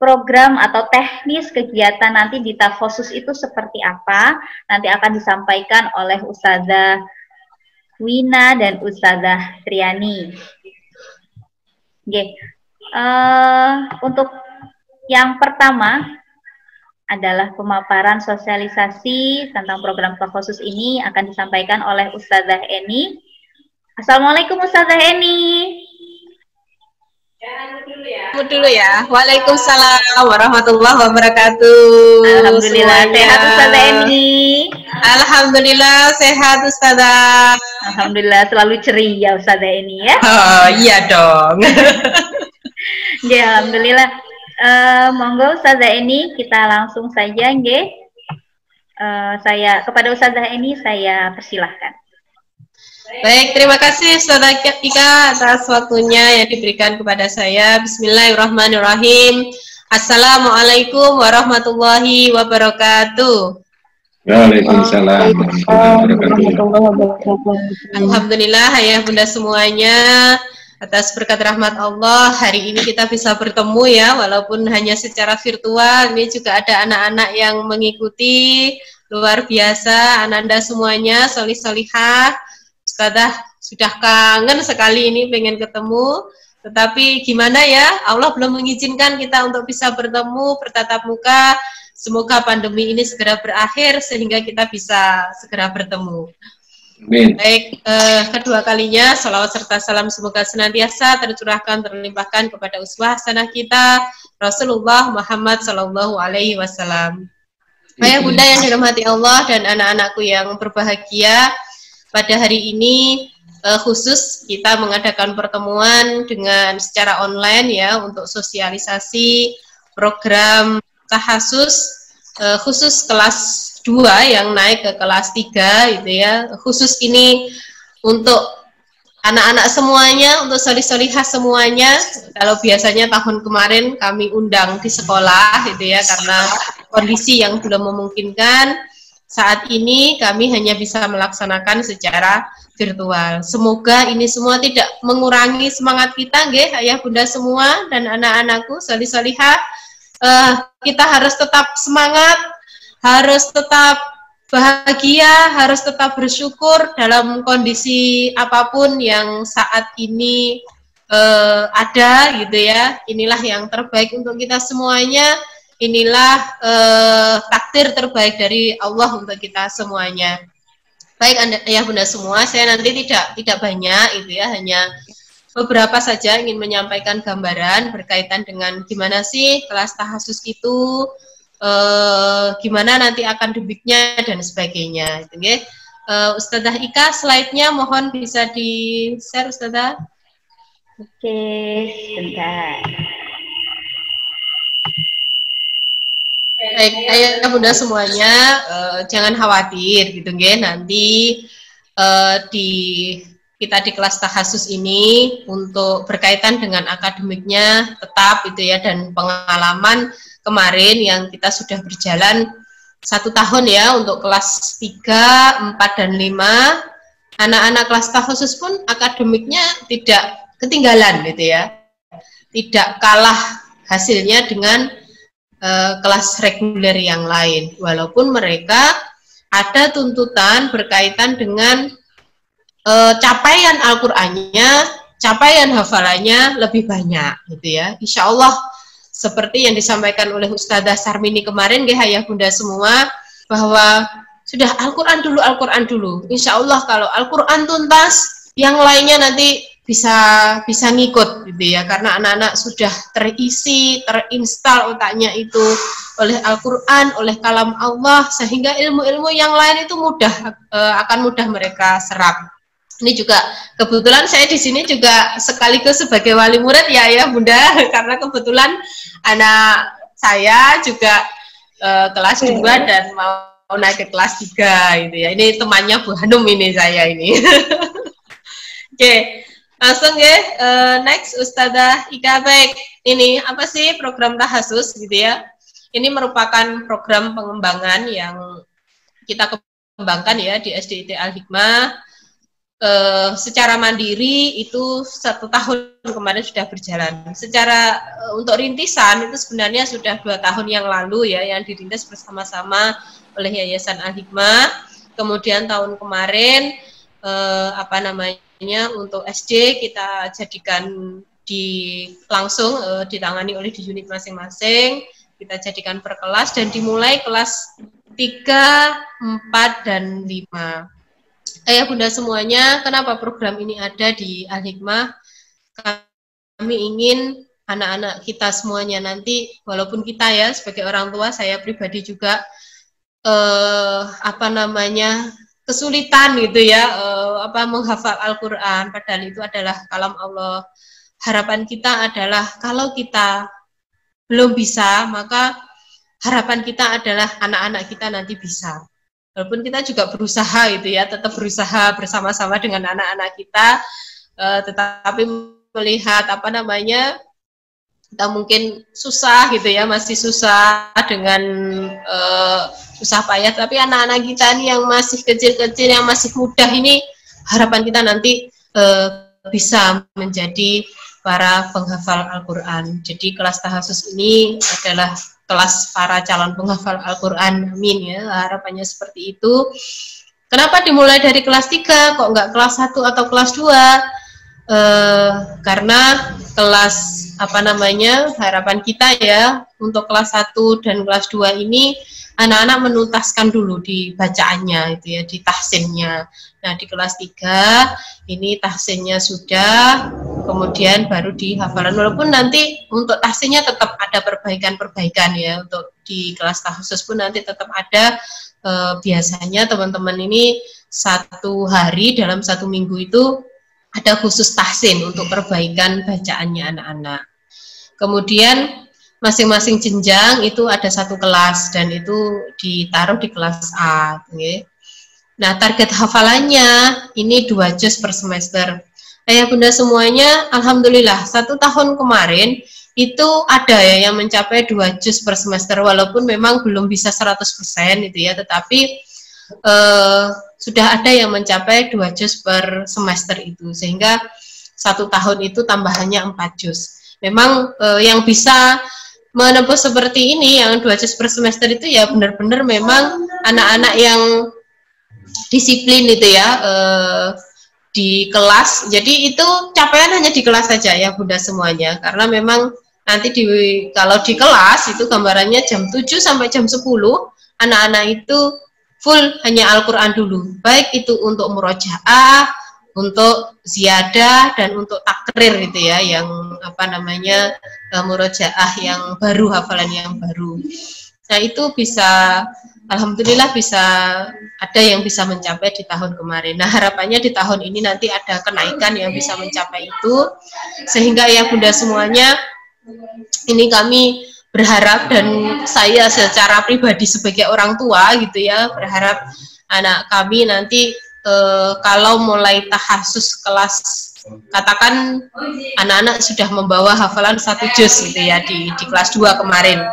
program atau teknis kegiatan nanti di takhosus itu seperti apa, nanti akan disampaikan oleh Ustazah Wina dan Ustazah Triani. Untuk yang pertama adalah pemaparan sosialisasi tentang program takhosus ini akan disampaikan oleh Ustazah Eni. Assalamualaikum Ustazah Eni. Dulu ya. Waalaikumsalam warahmatullahi wabarakatuh. Alhamdulillah sehat Ustazah Eni. Alhamdulillah sehat Ustazah. Alhamdulillah selalu ceria Ustazah Eni ya. Oh iya dong. Ya, alhamdulillah. Monggo Ustazah Eni kita langsung saja nggih. Saya kepada Ustazah Eni saya persilahkan. Baik, terima kasih Ustazah Ika atas waktunya yang diberikan kepada saya. Bismillahirrahmanirrahim. Assalamualaikum warahmatullahi wabarakatuh. Waalaikumsalam warahmatullahi wabarakatuh. Alhamdulillah ayah bunda semuanya, atas berkat rahmat Allah hari ini kita bisa bertemu ya, walaupun hanya secara virtual. Ini juga ada anak-anak yang mengikuti, luar biasa Ananda semuanya, solih-solihah. Ustazah sudah kangen sekali ini pengen ketemu, tetapi gimana ya, Allah belum mengizinkan kita untuk bisa bertemu bertatap muka. Semoga pandemi ini segera berakhir sehingga kita bisa segera bertemu. Amin. Baik, kedua kalinya salawat serta salam semoga senantiasa tercurahkan, terlimpahkan kepada uswah hasanah kita Rasulullah Muhammad Sallallahu Alaihi Wasallam. Ayah bunda yang dirahmati Allah dan anak-anakku yang berbahagia, pada hari ini khusus kita mengadakan pertemuan dengan secara online ya untuk sosialisasi program tahasus khusus kelas 2 yang naik ke kelas 3 gitu ya. Khusus ini untuk anak-anak semuanya, untuk solih-solihah semuanya. Kalau biasanya tahun kemarin kami undang di sekolah gitu ya, karena kondisi yang belum memungkinkan. Saat ini kami hanya bisa melaksanakan secara virtual. Semoga ini semua tidak mengurangi semangat kita, nggih, ayah bunda semua dan anak-anakku, solih-solihah. Kita harus tetap semangat, harus tetap bahagia, harus tetap bersyukur dalam kondisi apapun yang saat ini ada, gitu ya. Inilah yang terbaik untuk kita semuanya. Inilah takdir terbaik dari Allah untuk kita semuanya. Baik ayah bunda semua, saya nanti tidak banyak itu ya, hanya beberapa saja ingin menyampaikan gambaran berkaitan dengan gimana sih kelas tahasus itu, gimana nanti akademiknya dan sebagainya. Gitu, ya. Ustazah Ika, slide-nya mohon bisa di-share Ustazah. Oke, sebentar. Baik, ayah bunda semuanya, jangan khawatir gitu nggih, nanti kita di kelas tahasus ini untuk berkaitan dengan akademiknya tetap gitu ya, dan pengalaman kemarin yang kita sudah berjalan 1 tahun ya untuk kelas 3, 4, dan 5, anak-anak kelas tahasus pun akademiknya tidak ketinggalan gitu ya, tidak kalah hasilnya dengan kelas reguler yang lain, walaupun mereka ada tuntutan berkaitan dengan capaian Al-Qur'annya, capaian hafalannya lebih banyak gitu ya. Insya Allah seperti yang disampaikan oleh Ustazah Sarmini kemarin, ayah bunda semua, bahwa sudah Al-Qur'an dulu. Insya Allah kalau Al-Qur'an tuntas, yang lainnya nanti bisa ngikut gitu ya, karena anak-anak sudah terisi, terinstal otaknya itu oleh Al-Qur'an, oleh kalam Allah, sehingga ilmu-ilmu yang lain itu akan mudah mereka serap. Ini juga kebetulan saya di sini juga sekaligus sebagai wali murid ya bunda, karena kebetulan anak saya juga kelas 2 dan mau naik ke kelas 3 gitu ya. Ini temannya Bu Hanum ini saya ini. Oke. Langsung ya, next Ustazah Ika. Baik, ini apa sih program tahasus gitu ya? Ini merupakan program pengembangan yang kita kembangkan ya di SDIT Al-Hikmah. secara mandiri itu 1 tahun kemarin sudah berjalan. Secara untuk rintisan itu sebenarnya sudah 2 tahun yang lalu ya, yang dirintis bersama-sama oleh Yayasan Al-Hikmah. Kemudian tahun kemarin untuk SD kita jadikan langsung ditangani oleh di unit masing-masing. Kita jadikan per kelas dan dimulai kelas 3, 4, dan 5. Ayah bunda semuanya, kenapa program ini ada di Al-Hikmah? Kami ingin anak-anak kita semuanya nanti, walaupun kita ya sebagai orang tua, saya pribadi juga kesulitan gitu ya, menghafal Al-Quran, padahal itu adalah kalam Allah. Harapan kita adalah kalau kita belum bisa, maka harapan kita adalah anak-anak kita nanti bisa. Walaupun kita juga berusaha gitu ya, tetap berusaha bersama-sama dengan anak-anak kita, tetapi melihat kita mungkin susah gitu ya, masih susah dengan susah payah, tapi anak-anak kita nih yang masih kecil-kecil, yang masih muda ini, harapan kita nanti bisa menjadi para penghafal Al-Quran. Jadi kelas tahasus ini adalah kelas para calon penghafal Al-Quran, amin ya, harapannya seperti itu. Kenapa dimulai dari kelas 3, kok nggak kelas 1 atau kelas 2? Karena kelas harapan kita ya, untuk kelas 1 dan kelas 2 ini anak-anak menuntaskan dulu di bacaannya itu ya, di tahsinnya. Nah di kelas 3 ini tahsinnya sudah, kemudian baru di hafalan, walaupun nanti untuk tahsinnya tetap ada perbaikan-perbaikan ya, untuk di kelas tahusus pun nanti tetap ada. Biasanya teman-teman ini 1 hari dalam 1 minggu itu ada khusus tahsin untuk perbaikan bacaannya anak-anak. Kemudian masing-masing jenjang itu ada 1 kelas dan itu ditaruh di kelas A. Okay. Nah target hafalannya ini 2 juz per semester. Ayah bunda semuanya, alhamdulillah 1 tahun kemarin itu ada ya yang mencapai 2 juz per semester, walaupun memang belum bisa 100% itu ya, tetapi sudah ada yang mencapai 2 juz per semester itu, sehingga 1 tahun itu tambahannya 4 juz. Memang yang bisa menempuh seperti ini, yang 2 juz per semester itu ya benar-benar memang anak-anak yang disiplin itu ya, di kelas. Jadi itu capaian hanya di kelas saja ya bunda semuanya, karena memang nanti kalau di kelas itu gambarannya jam 7 sampai jam 10 anak-anak itu full hanya Al-Quran dulu, baik itu untuk murojaah, untuk ziyadah, dan untuk takrir gitu ya, yang murojaah yang baru, hafalan yang baru. Nah itu bisa, alhamdulillah bisa ada yang bisa mencapai di tahun kemarin. Nah harapannya di tahun ini nanti ada kenaikan yang bisa mencapai itu, sehingga ya bunda semuanya, ini kami berharap, dan saya secara pribadi sebagai orang tua gitu ya, berharap anak kami nanti kalau mulai tahasus kelas, katakan anak-anak sudah membawa hafalan 1 juz gitu ya di kelas 2 kemarin.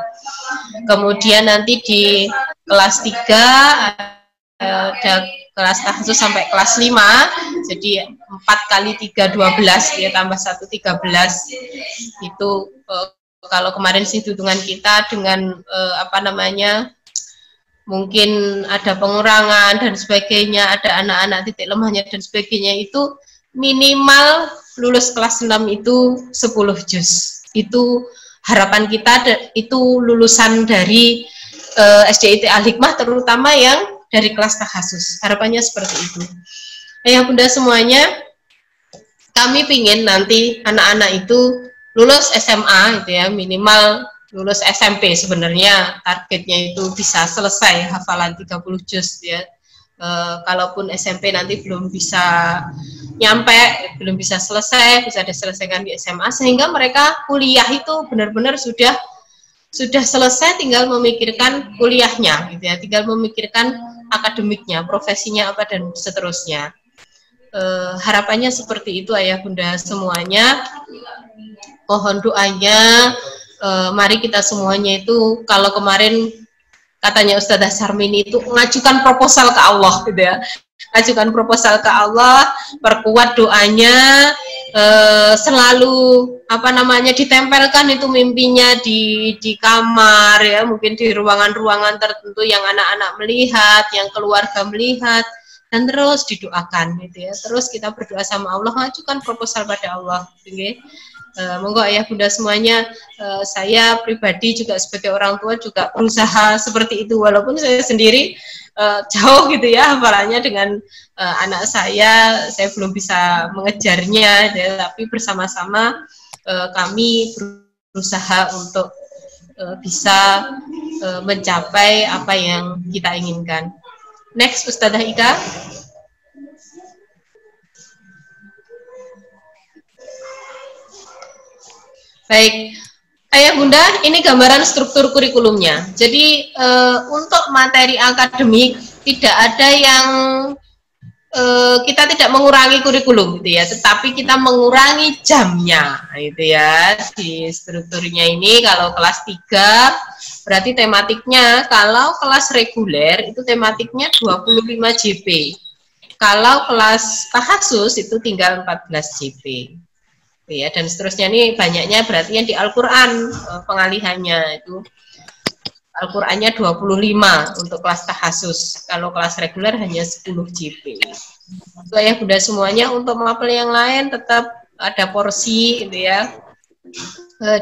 Kemudian nanti di kelas 3 ada kelas tahasus sampai kelas 5, jadi 4 kali 3 12 ya, tambah 1 13. Itu kalau kemarin sih hitungan kita dengan mungkin ada pengurangan dan sebagainya, ada anak-anak titik lemahnya dan sebagainya, itu minimal lulus kelas 6 itu 10 juz. Itu harapan kita, itu lulusan dari SDIT Al-Hikmah, terutama yang dari kelas tahasus. Harapannya seperti itu. Ayah bunda semuanya, kami pingin nanti anak-anak itu lulus SMA gitu ya, minimal lulus SMP sebenarnya targetnya itu bisa selesai hafalan 30 juz ya. Kalaupun SMP nanti belum bisa nyampe, belum bisa selesai, bisa diselesaikan di SMA, sehingga mereka kuliah itu benar-benar sudah selesai, tinggal memikirkan kuliahnya gitu ya, tinggal memikirkan akademiknya, profesinya apa dan seterusnya. Harapannya seperti itu ayah bunda semuanya. Mohon doanya, mari kita semuanya itu, kalau kemarin katanya Ustadzah Sarmini itu mengajukan proposal ke Allah gitu ya, ajukan proposal ke Allah, perkuat doanya, selalu ditempelkan itu mimpinya di kamar ya, mungkin di ruangan-ruangan tertentu yang anak-anak melihat, yang keluarga melihat, dan terus didoakan gitu ya. Terus kita berdoa sama Allah, ajukan proposal pada Allah. Okay? Monggo ayah bunda semuanya, saya pribadi juga sebagai orang tua juga berusaha seperti itu, walaupun saya sendiri jauh gitu ya hafalannya dengan anak saya belum bisa mengejarnya ya, tapi bersama-sama kami berusaha untuk bisa mencapai apa yang kita inginkan. Next, Ustadzah Ika. Baik, ayah bunda, ini gambaran struktur kurikulumnya. Jadi untuk materi akademik tidak ada yang kita tidak mengurangi kurikulum gitu ya, tetapi kita mengurangi jamnya gitu ya. Di strukturnya ini kalau kelas 3 berarti tematiknya, kalau kelas reguler itu tematiknya 25 JP. Kalau kelas tahassus itu tinggal 14 JP. Ya, dan seterusnya ini banyaknya berarti yang di Al-Quran pengalihannya itu Al-Qurannya 25 untuk kelas tahassus, kalau kelas reguler hanya 10 JP. Itu ya bunda semuanya. Untuk mapel yang lain tetap ada porsi gitu ya,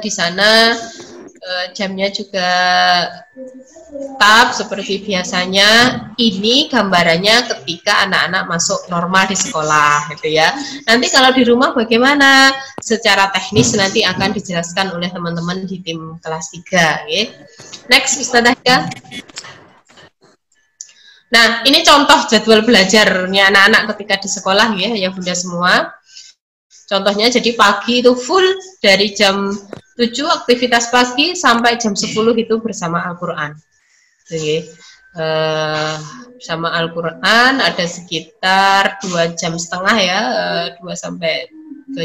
di sana jamnya juga tetap seperti biasanya. Ini gambarannya ketika anak-anak masuk normal di sekolah gitu ya. Nanti kalau di rumah bagaimana secara teknis nanti akan dijelaskan oleh teman-teman di tim kelas 3 ya. Next Ustadzah ya. Nah ini contoh jadwal belajarnya anak-anak ketika di sekolah ya bunda semua. Contohnya jadi pagi itu full dari jam 7 aktivitas pagi sampai jam 10 itu bersama Al-Quran. Jadi, bersama Al-Quran ada sekitar 2,5 jam ya, 2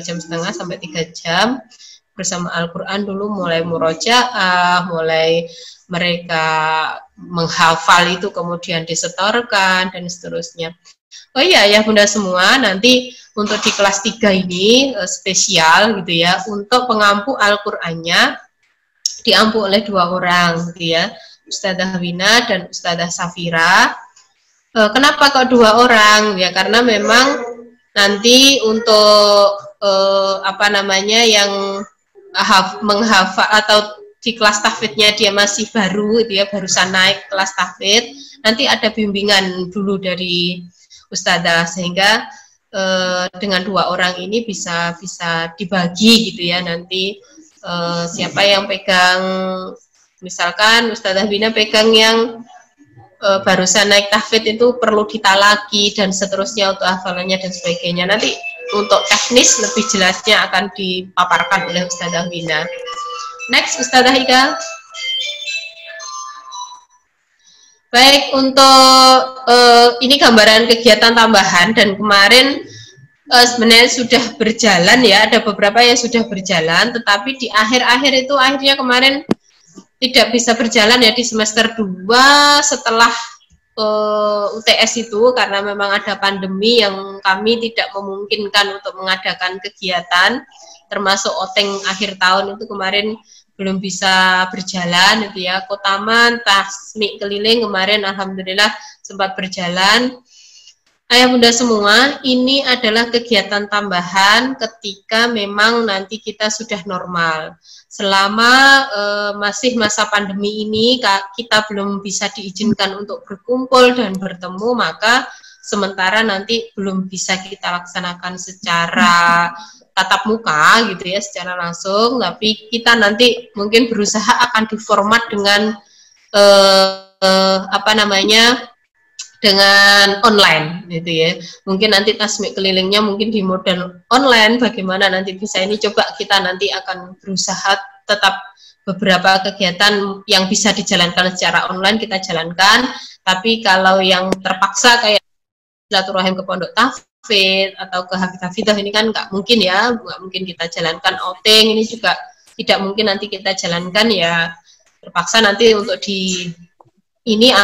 jam setengah sampai 3 jam bersama Al-Quran dulu, mulai murojaah, mulai mereka menghafal itu kemudian disetorkan dan seterusnya. Oh iya ya bunda semua, nanti untuk di kelas 3 ini spesial gitu ya, untuk pengampu Al-Qur'annya diampu oleh 2 orang gitu ya, Ustadzah Wina dan Ustadzah Safira. Kenapa kok 2 orang? Ya karena memang nanti untuk yang menghafal atau di kelas tahfidnya dia masih baru gitu ya, barusan naik kelas tahfid, nanti ada bimbingan dulu dari Ustadzah, sehingga dengan 2 orang ini bisa dibagi gitu ya. Nanti siapa yang pegang, misalkan Ustadzah Bina pegang yang barusan naik tahfidz itu perlu ditalaki dan seterusnya untuk hafalannya dan sebagainya. Nanti untuk teknis lebih jelasnya akan dipaparkan oleh Ustadzah Bina. Next Ustadzah Ika. Baik, untuk ini gambaran kegiatan tambahan, dan kemarin sebenarnya sudah berjalan ya, ada beberapa yang sudah berjalan, tetapi di akhir-akhir itu akhirnya kemarin tidak bisa berjalan ya di semester 2 setelah UTS itu, karena memang ada pandemi yang kami tidak memungkinkan untuk mengadakan kegiatan, termasuk OTENG akhir tahun itu kemarin belum bisa berjalan itu ya. Kotaman, Tasmik keliling kemarin alhamdulillah sempat berjalan. Ayah bunda semua, ini adalah kegiatan tambahan ketika memang nanti kita sudah normal. Selama masih masa pandemi ini kita belum bisa diizinkan untuk berkumpul dan bertemu, maka sementara nanti belum bisa kita laksanakan secara tatap muka gitu ya, secara langsung, tapi kita nanti mungkin berusaha akan diformat dengan dengan online gitu ya. Mungkin nanti tasmik kelilingnya mungkin di model online, bagaimana nanti bisa ini, coba kita nanti akan berusaha tetap beberapa kegiatan yang bisa dijalankan secara online kita jalankan, tapi kalau yang terpaksa kayak silaturahim ke pondok tahfidz atau ke hafidz ini kan nggak mungkin ya, nggak mungkin kita jalankan. OTENG ini juga tidak mungkin nanti kita jalankan ya, terpaksa nanti untuk di ini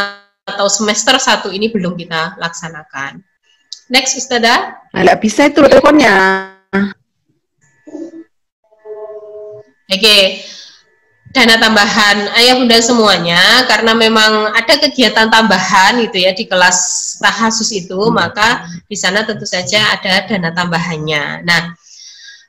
atau semester 1 ini belum kita laksanakan. Next, Ustazah. Nggak bisa itu teleponnya. Oke. Dana tambahan ayah bunda semuanya, karena memang ada kegiatan tambahan gitu ya di kelas tahasus itu, maka di sana tentu saja ada dana tambahannya. Nah,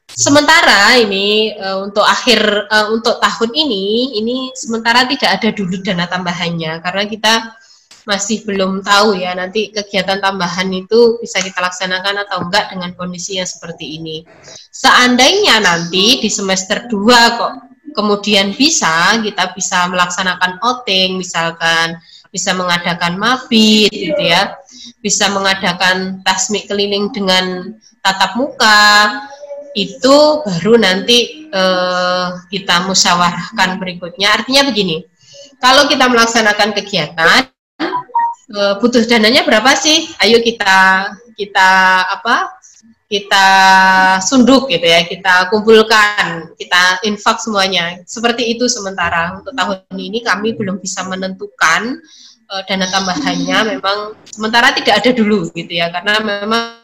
sementara ini untuk tahun ini sementara tidak ada dulu dana tambahannya, karena kita masih belum tahu ya nanti kegiatan tambahan itu bisa kita laksanakan atau enggak dengan kondisi yang seperti ini. Seandainya nanti di semester 2 kok kemudian kita bisa melaksanakan outing, misalkan bisa mengadakan mabit gitu ya, bisa mengadakan tasmik keliling dengan tatap muka, itu baru nanti kita musyawarahkan berikutnya. Artinya begini, kalau kita melaksanakan kegiatan, butuh dananya berapa sih? Ayo kita sunduk gitu ya, kita kumpulkan, kita infak semuanya. Seperti itu sementara. Untuk tahun ini kami belum bisa menentukan dana tambahannya, memang sementara tidak ada dulu gitu ya, karena memang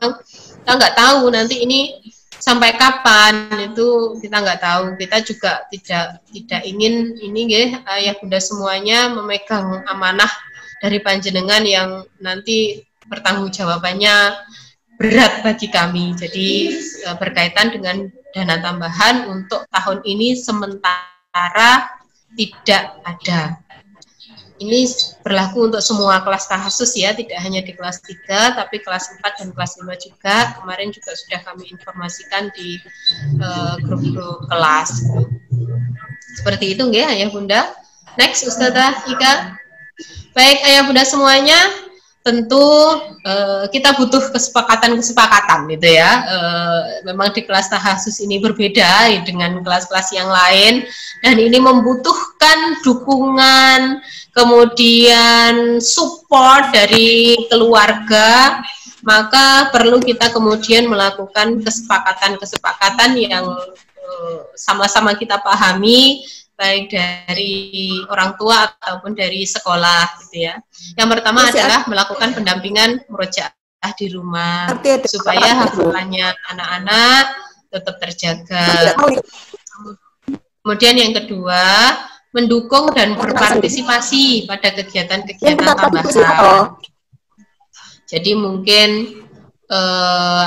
kita nggak tahu nanti ini sampai kapan, itu kita nggak tahu. Kita juga tidak ingin ini ya bunda semuanya memegang amanah dari panjenengan yang nanti pertanggungjawabannya berat bagi kami. Jadi berkaitan dengan dana tambahan untuk tahun ini sementara tidak ada. Ini berlaku untuk semua kelas tahasus ya, tidak hanya di kelas 3, tapi kelas 4 dan kelas 5 juga. Kemarin juga sudah kami informasikan di grup-grup kelas. Seperti itu nggih Ayah Bunda. Next Ustazah Ika. Baik Ayah Bunda semuanya, tentu kita butuh kesepakatan gitu ya. Memang di kelas tahasus ini berbeda dengan kelas-kelas yang lain, dan ini membutuhkan dukungan, kemudian support dari keluarga. Maka perlu kita kemudian melakukan kesepakatan yang sama-sama kita pahami, baik dari orang tua ataupun dari sekolah gitu ya. Yang pertama adalah melakukan pendampingan murojaah di rumah supaya hafalannya anak-anak tetap terjaga. Kemudian yang kedua, mendukung dan berpartisipasi pada kegiatan-kegiatan tambahan. Jadi mungkin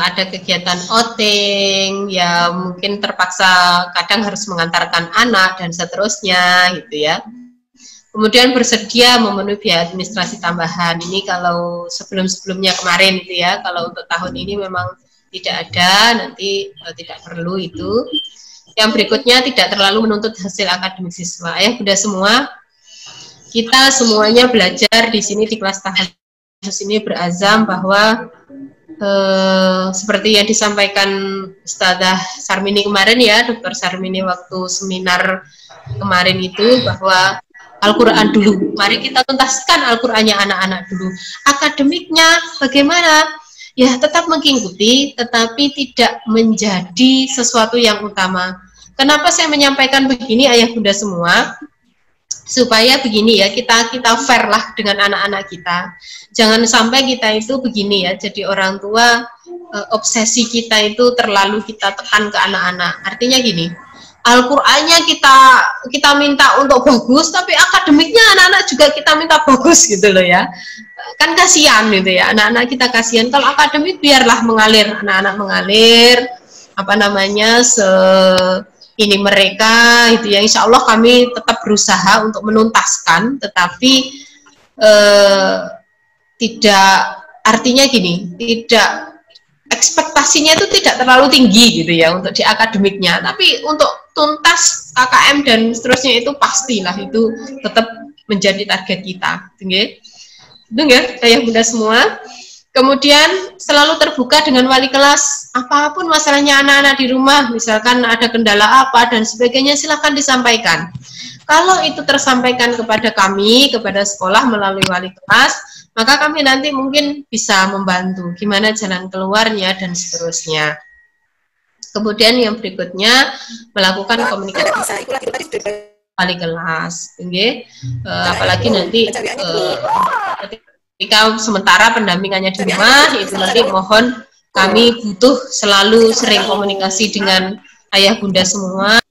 ada kegiatan outing, ya mungkin terpaksa kadang harus mengantarkan anak dan seterusnya gitu ya. Kemudian bersedia memenuhi biaya administrasi tambahan. Ini kalau sebelum-sebelumnya kemarin itu ya, kalau untuk tahun ini memang tidak ada, nanti tidak perlu itu. Yang berikutnya, tidak terlalu menuntut hasil akademik siswa. Ayah bunda semua, kita semuanya belajar di sini di kelas tahasus ini berazam bahwa seperti yang disampaikan Ustazah Sarmini kemarin ya, Dr. Sarmini waktu seminar kemarin itu, bahwa Al-Quran dulu, mari kita tuntaskan Al-Qurannya anak-anak dulu. Akademiknya bagaimana? Ya tetap mengikuti, tetapi tidak menjadi sesuatu yang utama. Kenapa saya menyampaikan begini Ayah Bunda semua? Supaya begini ya, kita fair lah dengan anak-anak kita. Jangan sampai kita itu begini ya, jadi orang tua obsesi kita itu terlalu kita tekan ke anak-anak. Artinya gini, Al-Qur'annya kita minta untuk bagus, tapi akademiknya anak-anak juga kita minta bagus gitu loh ya. Kan kasihan gitu ya, anak-anak kita kasihan. Kalau akademik biarlah mengalir, anak-anak mengalir, ini mereka gitu ya. Insya Allah kami tetap berusaha untuk menuntaskan, tetapi tidak, artinya gini, tidak, ekspektasinya itu tidak terlalu tinggi gitu ya untuk di akademiknya, tapi untuk tuntas KKM dan seterusnya itu pastilah itu tetap menjadi target kita, itu nggak Ayah Bunda semua. Kemudian selalu terbuka dengan wali kelas, apapun masalahnya anak-anak di rumah, misalkan ada kendala apa dan sebagainya, silahkan disampaikan. Kalau itu tersampaikan kepada kami, kepada sekolah melalui wali kelas, maka kami nanti mungkin bisa membantu gimana jalan keluarnya dan seterusnya. Kemudian yang berikutnya, melakukan komunikasi wali kelas, apalagi nanti Jika sementara pendampingannya di rumah, itu nanti mohon kami butuh selalu sering komunikasi dengan ayah bunda semua.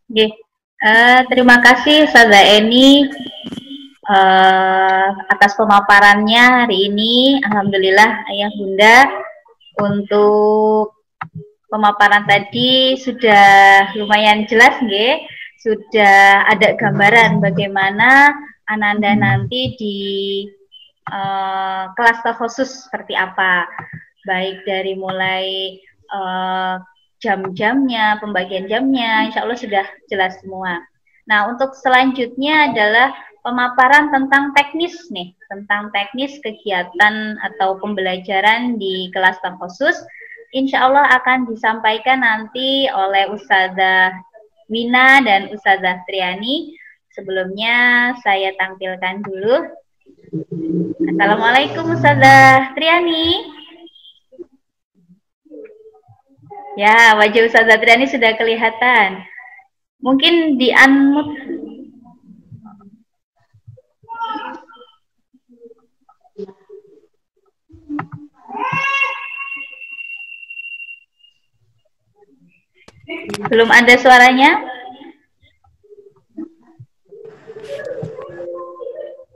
Oke, terima kasih Ustazah Eni atas pemaparannya hari ini. Alhamdulillah Ayah Bunda, untuk pemaparan tadi sudah lumayan jelas nggih. Sudah ada gambaran bagaimana Ananda nanti di kelas khusus seperti apa, baik dari mulai jam-jamnya, pembagian jamnya, insya Allah sudah jelas semua. Nah, untuk selanjutnya adalah pemaparan tentang teknis nih, tentang teknis kegiatan atau pembelajaran di kelas khusus. Insya Allah akan disampaikan nanti oleh Ustazah Wina dan Ustazah Triani. Sebelumnya saya tampilkan dulu. Assalamualaikum Ustazah Triani. Ya, wajah Ustazah Triani sudah kelihatan. Mungkin di unmute. Belum ada suaranya?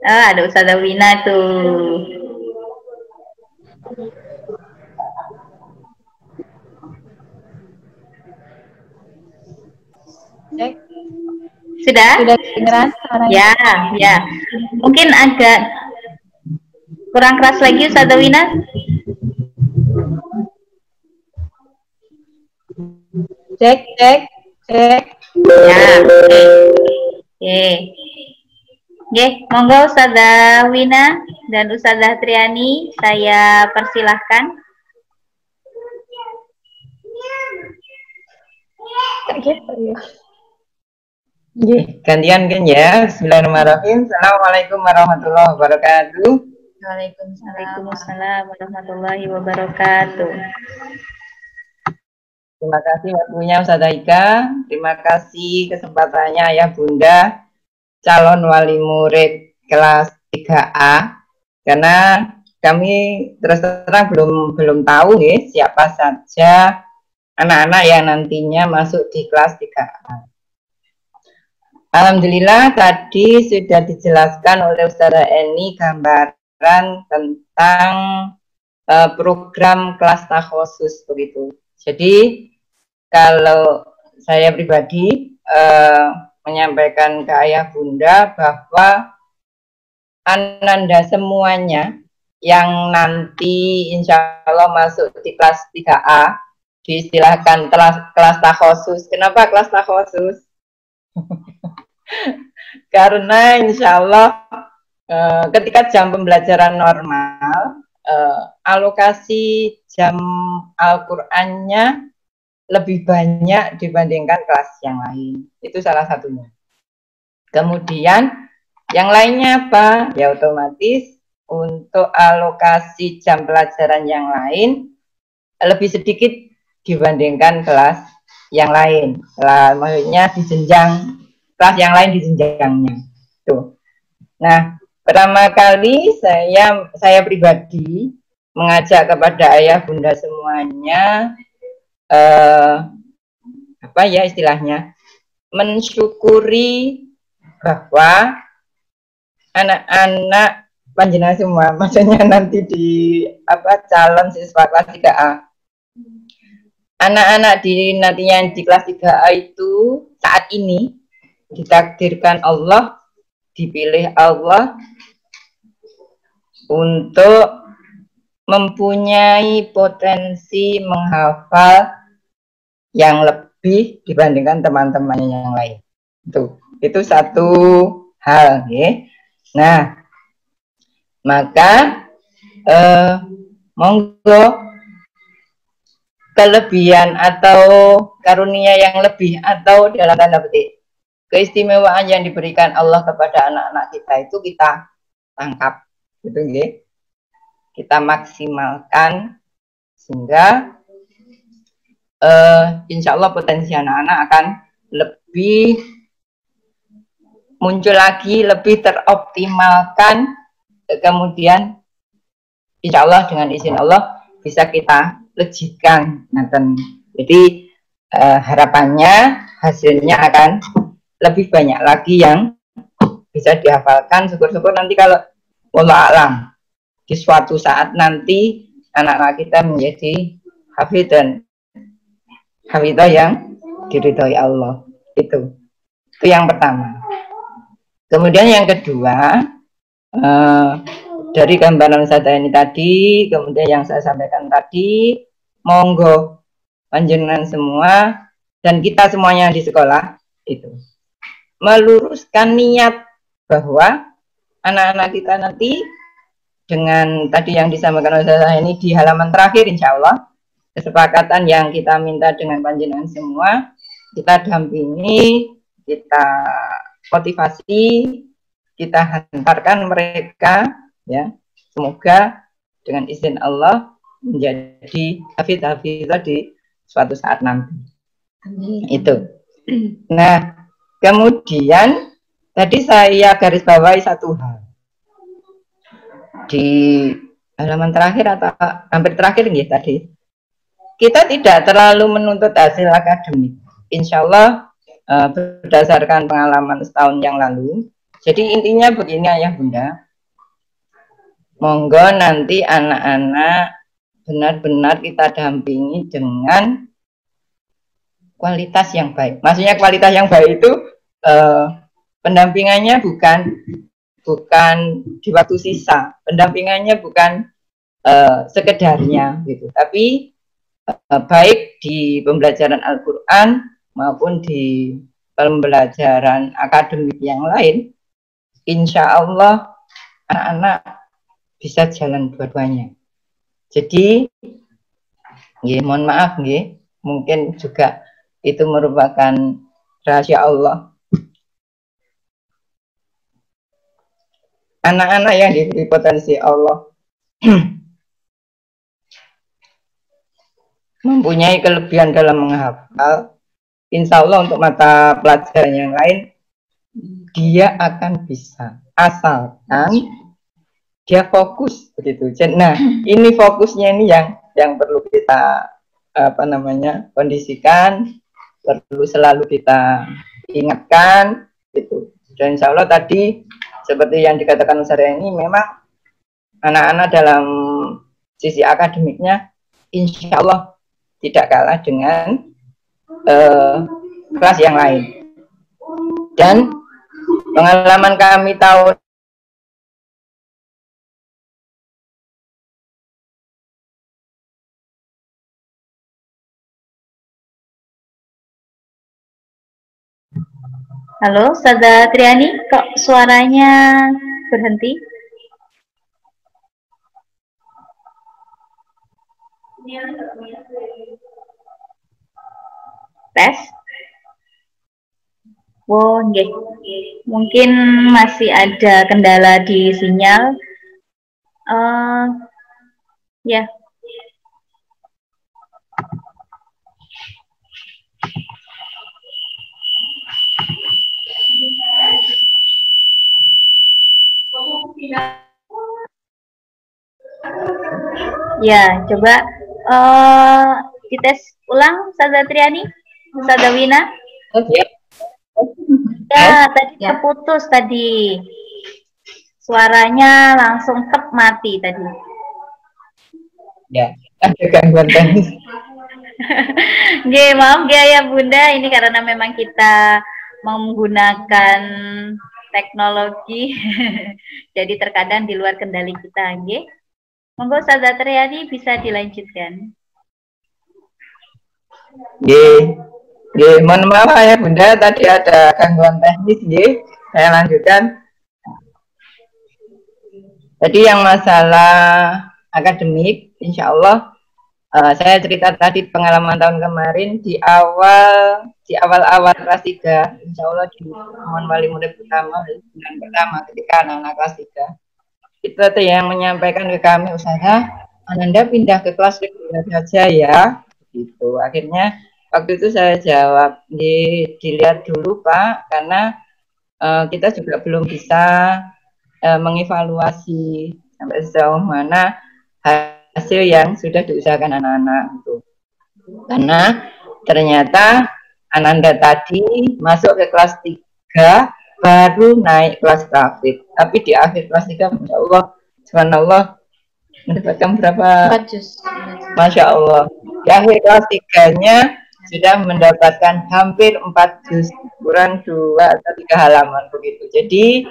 Ada Ustazah Wina tuh. Sudah? Sudah kedengeran suaranya? Ya, ya. Mungkin agak kurang keras lagi Ustazah Wina. Cek. Ya, oke. Oke, monggo Ustazah Wina dan Ustazah Triani, saya persilahkan. Gantian kan ya. Bismillahirrahmanirrahim. Assalamualaikum warahmatullahi wabarakatuh. Waalaikumsalam warahmatullahi wabarakatuh. Terima kasih waktunya Ustazah Ika. Terima kasih kesempatannya Ayah Bunda calon wali murid kelas 3A. Karena kami terus terang belum tahu nih siapa saja anak-anak yang nantinya masuk di kelas 3A. Alhamdulillah tadi sudah dijelaskan oleh Ustazah Eni gambaran tentang program kelas khusus begitu. Jadi kalau saya pribadi menyampaikan ke Ayah Bunda bahwa Ananda semuanya yang nanti insya Allah masuk di kelas 3A diistilahkan kelas khusus. Kenapa kelas khusus? Karena insya Allah ketika jam pembelajaran normal alokasi jam Al-Qur'annya lebih banyak dibandingkan kelas yang lain. Itu salah satunya. Kemudian yang lainnya apa? Ya otomatis untuk alokasi jam pelajaran yang lain lebih sedikit dibandingkan kelas yang lain. Maksudnya di jenjang kelas yang lain di jenjangnya. Tuh. Nah, pertama kali saya pribadi mengajak kepada Ayah Bunda semuanya apa ya istilahnya, mensyukuri bahwa anak-anak panjenengan semua, maksudnya nanti di calon siswa kelas 3A. Anak-anak nantinya di kelas 3A itu saat ini ditakdirkan Allah, dipilih Allah untuk mempunyai potensi menghafal yang lebih dibandingkan teman-temannya yang lain. Itu satu hal, ya. Nah, maka monggo kelebihan atau karunia yang lebih atau dalam tanda petik keistimewaan yang diberikan Allah kepada anak-anak kita itu kita tangkap, gitu, ya. Kita maksimalkan sehingga insya Allah potensi anak-anak akan lebih muncul lagi, lebih teroptimalkan, kemudian insya Allah dengan izin Allah bisa kita lejikan. Jadi harapannya hasilnya akan lebih banyak lagi yang bisa dihafalkan. Syukur-syukur nanti kalau wallahu a'lam di suatu saat nanti anak-anak kita menjadi hafidh dan hafidhah yang diridhoi Allah. Itu yang pertama. Kemudian yang kedua, dari gambaran saya ini tadi, kemudian yang saya sampaikan tadi, monggo panjenengan semua dan kita semuanya di sekolah itu meluruskan niat bahwa anak-anak kita nanti dengan tadi yang disampaikan oleh saya ini di halaman terakhir, insya Allah kesepakatan yang kita minta dengan panjenengan semua, kita dampingi, kita motivasi, kita hantarkan mereka, ya, semoga dengan izin Allah menjadi hafidh-hafidhah di suatu saat nanti. Itu. Nah, kemudian tadi saya garis bawahi satu hal di halaman terakhir atau hampir terakhir nih tadi. Kita tidak terlalu menuntut hasil akademik. Insya Allah berdasarkan pengalaman setahun yang lalu. Jadi intinya begini ayah bunda, monggo nanti anak-anak benar-benar kita dampingi dengan kualitas yang baik. Maksudnya kualitas yang baik itu pendampingannya bukan di waktu sisa, pendampingannya bukan sekedarnya gitu, tapi baik di pembelajaran Al-Quran maupun di pembelajaran akademik yang lain, insya Allah anak-anak bisa jalan dua-duanya. Jadi, mohon maaf, mungkin juga itu merupakan rahasia Allah. Anak-anak yang diberi potensi Allah mempunyai kelebihan dalam menghafal, insya Allah untuk mata pelajaran yang lain dia akan bisa, asalkan dia fokus begitu. Nah, ini fokusnya ini yang perlu kita kondisikan, perlu selalu kita ingatkan gitu. Dan insya Allah tadi seperti yang dikatakan Ustaz ini, memang anak-anak dalam sisi akademiknya insya Allah tidak kalah dengan kelas yang lain. Dan pengalaman kami tahun Halo, Ustazah Triani, kok suaranya berhenti? Tes? Oh, nggih. Mungkin masih ada kendala di sinyal. Ya. Ya, coba dites ulang, Ustazah Triani, Ustazah Wina. okay. Ya, tadi terputus tadi. Suaranya langsung mati tadi. Ya, ada gangguan teknis. Nggih, maaf ya Bunda, ini karena memang kita menggunakan teknologi. Jadi terkadang di luar kendali kita, nggih. Monggo Ustazah Triani bisa dilanjutkan. Nggih. Mohon maaf ya Bunda, tadi ada gangguan teknis, nggih. Saya lanjutkan. Jadi yang masalah akademik, insya Allah saya cerita tadi pengalaman tahun kemarin di awal kelas 3, insya Allah di pertemuan wali murid pertama, bulan pertama ketika anak-anak kelas 3 itu ada yang menyampaikan ke kami, Ustazah, Ananda pindah ke kelas reguler saja ya, gitu. Akhirnya waktu itu saya jawab, dilihat dulu Pak, karena kita juga belum bisa mengevaluasi sampai sejauh mana hasil yang sudah diusahakan anak-anak itu. Karena ternyata Ananda tadi masuk ke kelas 3 baru naik kelas grafik, tapi di akhir kelas 3 Masya Allah, subhanallah, mendapatkan berapa? 4 juz. Masya Allah, di akhir kelas 3-nya sudah mendapatkan hampir 4 juz, kurang 2 atau 3 halaman begitu. Jadi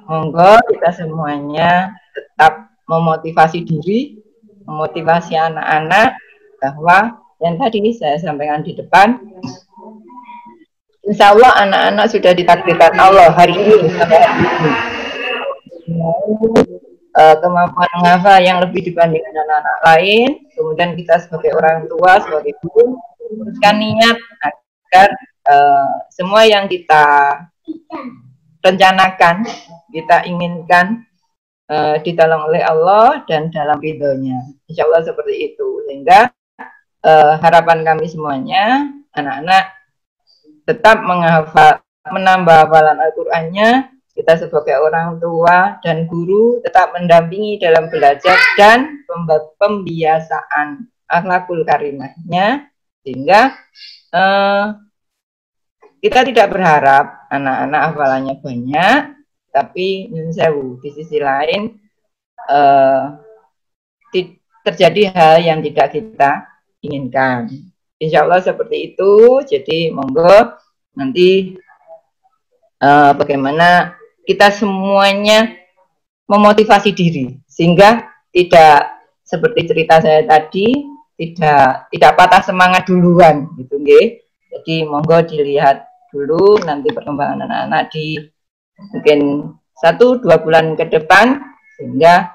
monggo kita semuanya tetap memotivasi diri, memotivasi anak-anak bahwa yang tadi saya sampaikan di depan, insya Allah anak-anak sudah ditakdirkan Allah hari ini sampai hari ini kemampuan menghafal yang lebih dibandingkan anak-anak lain. Kemudian kita sebagai orang tua, sebagai guru, teruskan niat agar semua yang kita rencanakan, kita inginkan ditolong oleh Allah dan dalam ridhonya. Insya Allah seperti itu. Sehingga harapan kami semuanya, anak-anak tetap menambah hafalan Al-Qur'annya. Kita sebagai orang tua dan guru tetap mendampingi dalam belajar dan pembiasaan akhlakul karimahnya, sehingga kita tidak berharap anak-anak hafalannya banyak, tapi nyun sewu, di sisi lain terjadi hal yang tidak kita inginkan. Insya Allah seperti itu. Jadi monggo nanti bagaimana kita semuanya memotivasi diri sehingga tidak seperti cerita saya tadi, tidak patah semangat duluan gitu nggih. Jadi monggo dilihat dulu nanti perkembangan anak-anak di mungkin 1-2 bulan ke depan, sehingga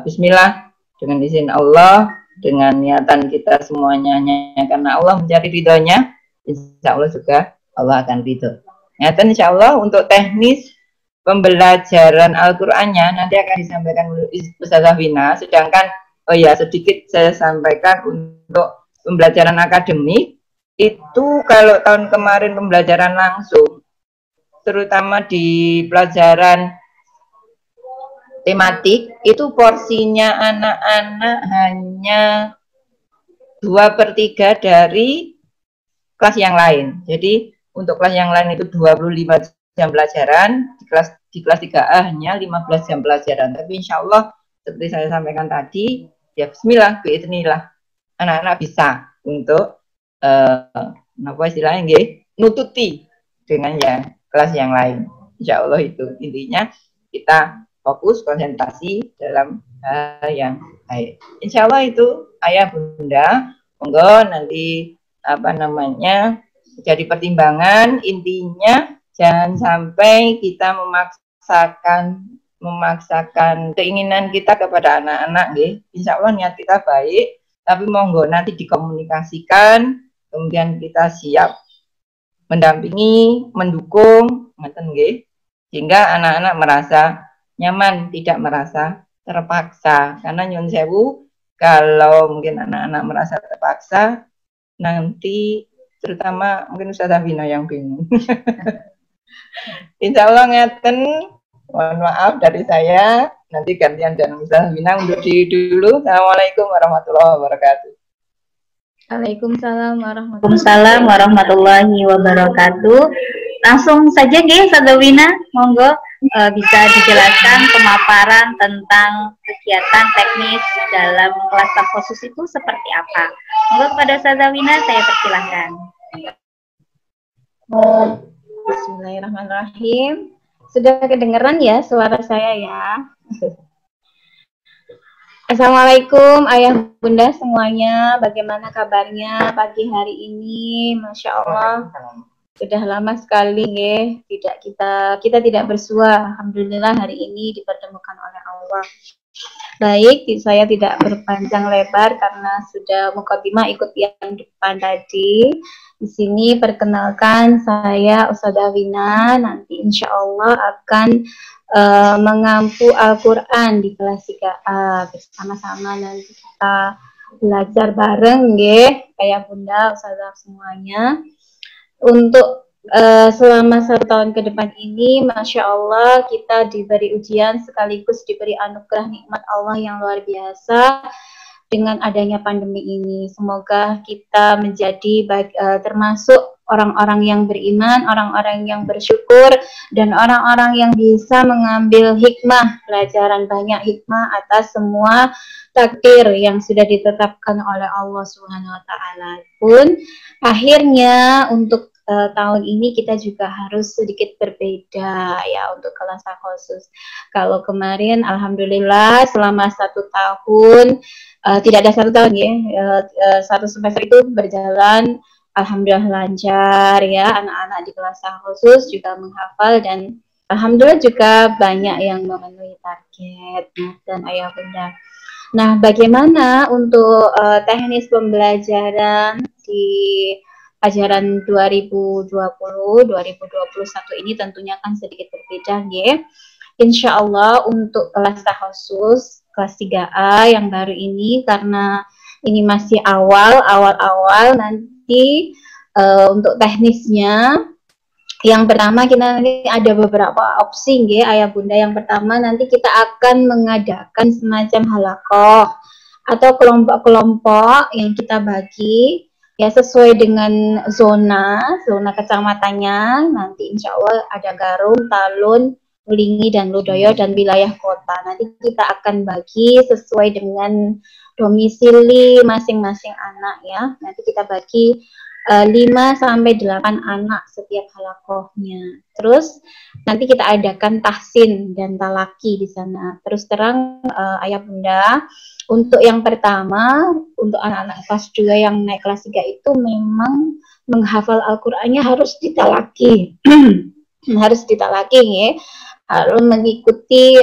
bismillah, dengan izin Allah, dengan niatan kita semuanya hanya karena Allah mencari ridhonya, insya Allah juga Allah akan ridho. Niatan insya Allah untuk teknis pembelajaran Al-Qur'annya nanti akan disampaikan oleh Ustazah Wina, sedangkan sedikit saya sampaikan untuk pembelajaran akademik itu kalau tahun kemarin pembelajaran langsung, terutama di pelajaran tematik, itu porsinya anak-anak hanya 2/3 dari kelas yang lain. Jadi untuk kelas yang lain itu 25 jam pelajaran, di kelas 3A hanya 15 jam pelajaran. Tapi insya Allah seperti saya sampaikan tadi, ya bismillah, biiznillah, anak-anak bisa untuk apa istilahnya nggih, nututi dengan yang kelas yang lain. Insya Allah itu intinya, kita fokus konsentrasi dalam hal yang baik. Insya Allah itu ayah bunda, monggo nanti jadi pertimbangan. Intinya jangan sampai kita memaksakan keinginan kita kepada anak-anak nggih. Insya Allah niat kita baik, tapi monggo nanti dikomunikasikan, kemudian kita siap mendampingi, mendukung, ngoten nggih, sehingga anak-anak merasa nyaman, tidak merasa terpaksa. Karena nyun sewu, kalau mungkin anak-anak merasa terpaksa, nanti terutama mungkin Ustazah Wina yang bingung. Insya Allah ngeten, mohon maaf dari saya, nanti gantian dan Ustazah Wina undur diri dulu. Assalamualaikum warahmatullahi wabarakatuh. Waalaikumsalam warahmatullahi wabarakatuh. Langsung saja nggih Ustazah Wina, monggo bisa dijelaskan pemaparan tentang kegiatan teknis dalam kelas khusus itu seperti apa. Monggo kepada Ustazah Wina saya persilahkan. Bismillahirrahmanirrahim. Sudah kedengeran ya suara saya ya? Assalamualaikum Ayah Bunda semuanya, bagaimana kabarnya pagi hari ini? Masya Allah, sudah lama sekali ya, kita tidak bersua. Alhamdulillah hari ini dipertemukan oleh Allah. Baik, saya tidak berpanjang lebar karena sudah mukadimah ikut yang depan tadi. Di sini perkenalkan saya Ustadzah Wina, nanti insya Allah akan mengampu Al-Quran di kelas 3A bersama-sama, nanti kita belajar bareng ya, Ayah Bunda, Ustadzah semuanya. Untuk selama 1 tahun ke depan ini, Masya Allah, kita diberi ujian sekaligus diberi anugerah nikmat Allah yang luar biasa dengan adanya pandemi ini. Semoga kita menjadi termasuk orang-orang yang beriman, orang-orang yang bersyukur, dan orang-orang yang bisa mengambil hikmah, pelajaran banyak hikmah atas semua takdir yang sudah ditetapkan oleh Allah Subhanahu wa Ta'ala. Pun akhirnya untuk tahun ini kita juga harus sedikit berbeda ya untuk kelas khusus. Kalau kemarin alhamdulillah selama 1 tahun, tidak ada 1 tahun ya, 1 semester itu berjalan alhamdulillah lancar ya, anak-anak di kelas khusus juga menghafal dan alhamdulillah juga banyak yang memenuhi target dan Ayah Bunda. Nah, bagaimana untuk teknis pembelajaran di ajaran 2020-2021 ini tentunya kan sedikit berbeda ya. Insya Allah untuk kelas khusus kelas 3A yang baru ini, karena ini masih awal-awal nanti untuk teknisnya yang pertama kita nanti ada beberapa opsi ya Ayah Bunda. Yang pertama nanti kita akan mengadakan semacam halakoh atau kelompok-kelompok yang kita bagi ya sesuai dengan zona kecamatannya. Nanti insya Allah ada Garum, Talun, Ulingi, dan Ludoyo, dan wilayah kota. Nanti kita akan bagi sesuai dengan domisili masing-masing anak ya. Nanti kita bagi 5-8 anak setiap halakohnya. Terus nanti kita adakan tahsin dan talaki di sana. Terus terang Ayah Bunda, untuk yang pertama, untuk anak-anak kelas 2 yang naik kelas 3 itu memang menghafal Al-Qur'annya harus ditalaki. Harus ditalaki ya. Harus mengikuti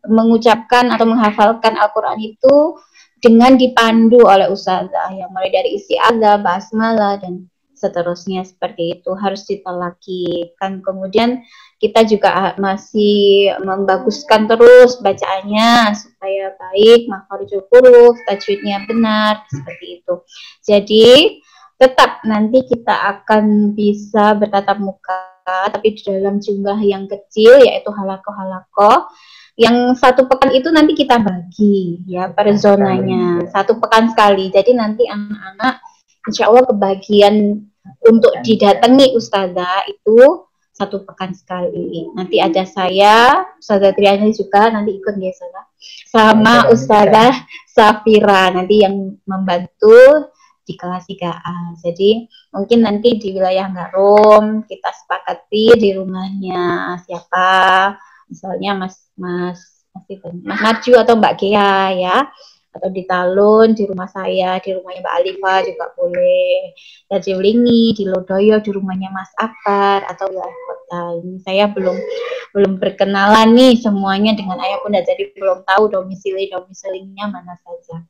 mengucapkan atau menghafalkan Al-Qur'an itu dengan dipandu oleh ustazah yang mulai dari isti'adzah, basmalah, dan seterusnya seperti itu harus ditalaki. Kan kemudian kita juga masih membaguskan terus bacaannya supaya baik, makharijul huruf, tajwidnya benar, seperti itu. Jadi tetap nanti kita akan bisa bertatap muka, tapi di dalam jumlah yang kecil, yaitu halakoh-halakoh. Yang 1 pekan itu nanti kita bagi ya per zonanya, 1 pekan sekali. Jadi nanti anak-anak insya Allah kebagian untuk didatangi ustazah itu 1 pekan sekali. Nanti ada saya, Ustazah Triani juga nanti ikut ya Ustazah, sama Ustazah Safira nanti yang membantu di kelas 3A. Jadi mungkin nanti di wilayah Garum kita sepakati di rumahnya siapa, misalnya Mas Marju atau Mbak Gea ya, atau di Talun di rumah saya, di rumahnya Mbak Alifa juga boleh, dan di Ulingi, di Lodoyo di rumahnya Mas Akbar, atau wilayah kota. Ini saya belum berkenalan nih semuanya dengan Ayah Bunda, jadi belum tahu domisilinya mana saja.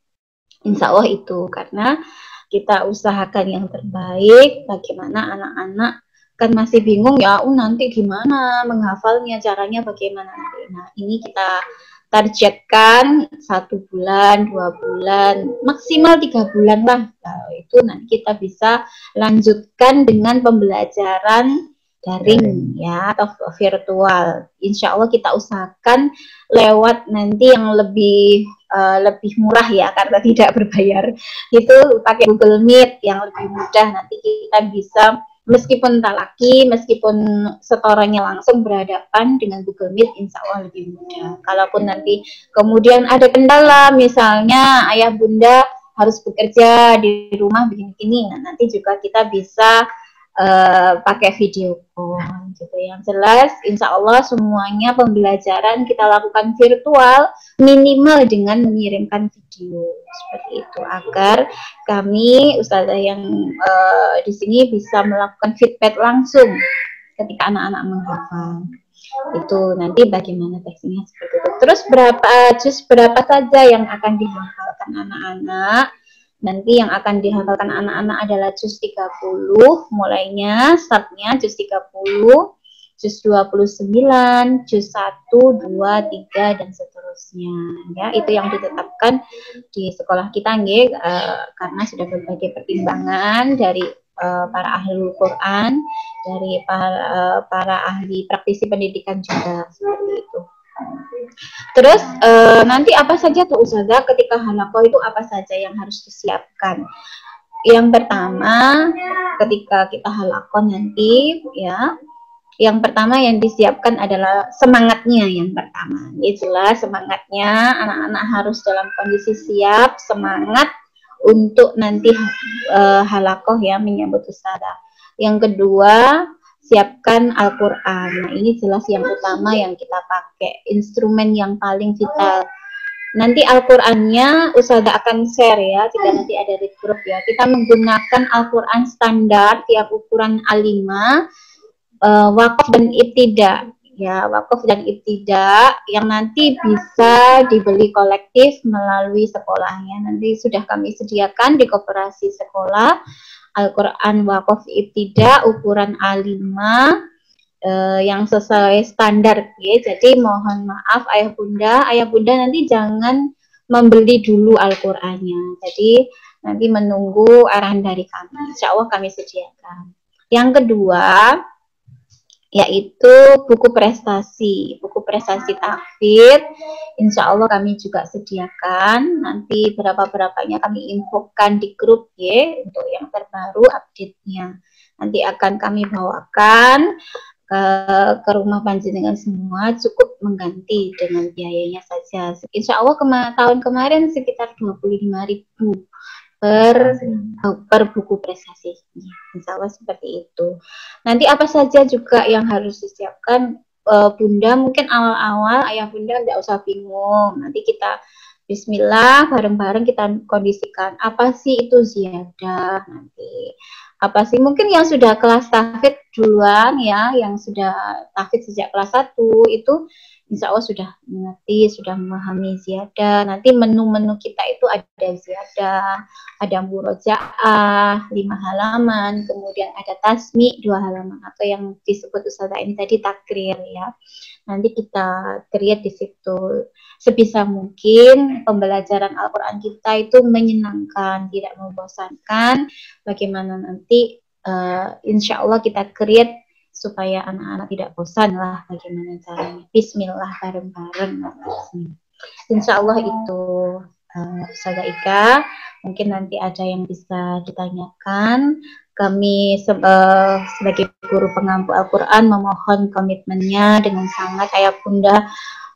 Insya Allah itu karena kita usahakan yang terbaik. Bagaimana anak-anak kan masih bingung ya, nanti gimana menghafalnya, caranya bagaimana nanti. Nah, ini kita targetkan 1 bulan, 2 bulan, maksimal 3 bulan lah. Nah, itu nanti kita bisa lanjutkan dengan pembelajaran daring ya atau virtual. Insya Allah kita usahakan lewat nanti yang lebih murah ya, karena tidak berbayar. Itu pakai Google Meet yang lebih mudah. Nanti kita bisa meskipun talaki, meskipun setorannya langsung berhadapan dengan Google Meet, insya Allah lebih mudah. Kalaupun nanti kemudian ada kendala, misalnya Ayah Bunda harus bekerja di rumah begini-begini, nah nanti juga kita bisa pakai video call gitu. Yang jelas insya Allah semuanya pembelajaran kita lakukan virtual minimal dengan mengirimkan video seperti itu, agar kami ustazah yang di sini bisa melakukan feedback langsung ketika anak-anak menghafal. Itu nanti bagaimana teknisnya seperti itu. Terus berapa saja yang akan dihafalkan anak-anak? Nanti yang akan dihafalkan anak-anak adalah juz 30, mulainya startnya juz 30, juz 29, juz 1, 2, 3 dan seterusnya. Ya, itu yang ditetapkan di sekolah kita nggih, karena sudah berbagai pertimbangan dari para ahli Quran, dari para ahli praktisi pendidikan juga seperti itu. Terus nanti apa saja tuh ustazah ketika halaqah itu apa saja yang harus disiapkan? Yang pertama ketika kita halaqah nanti ya, yang pertama yang disiapkan adalah semangatnya. Yang pertama, ini jelas semangatnya anak-anak harus dalam kondisi siap, semangat untuk nanti halaqah ya, menyambut ustazah. Yang kedua, siapkan Al-Quran. Nah, ini jelas yang utama yang kita pakai, instrumen yang paling vital. Nanti Al-Qurannya ustazah akan share ya, jika nanti ada di grup ya. Kita menggunakan Al-Quran standar tiap ukuran A5, wakaf dan ibtida. Ya, wakaf dan ibtida yang nanti bisa dibeli kolektif melalui sekolahnya. Nanti sudah kami sediakan di koperasi sekolah Al-Quran wakaf ibtida ukuran A5 yang sesuai standar ya. Jadi mohon maaf ayah bunda nanti jangan membeli dulu Al-Qurannya. Jadi nanti menunggu arahan dari kami. Insya Allah kami sediakan. Yang kedua yaitu buku prestasi tahfidz. Insya Allah kami juga sediakan. Nanti berapanya kami infokan di grup ya, untuk yang terbaru update-nya. Nanti akan kami bawakan ke rumah panjenengan semua, cukup mengganti dengan biayanya saja. Insya Allah tahun kemarin sekitar 25.000 per buku prestasi. Insya Allah seperti itu. Nanti apa saja juga yang harus disiapkan, bunda mungkin awal-awal ayah bunda tidak usah bingung. Nanti kita bismillah bareng-bareng kita kondisikan apa sih itu ziyadah, nanti apa sih mungkin yang sudah kelas tahfidz duluan ya, yang sudah tahfidz sejak kelas 1 itu insya Allah sudah mengerti, sudah memahami ziyadah. Nanti menu-menu kita itu ada ziyadah, ada murojaah 5 halaman, kemudian ada tasmi 2 halaman, atau yang disebut ustazah ini tadi takrir ya. Nanti kita create di situ. Sebisa mungkin pembelajaran Al-Quran kita itu menyenangkan, tidak membosankan. Bagaimana nanti insya Allah kita create supaya anak-anak tidak bosan lah bagaimana caranya. Bismillah bareng-bareng. Insya Allah itu Ustazah Ika. Mungkin nanti ada yang bisa ditanyakan. Kami sebagai guru pengampu Al-Quran memohon komitmennya dengan sangat ayah bunda.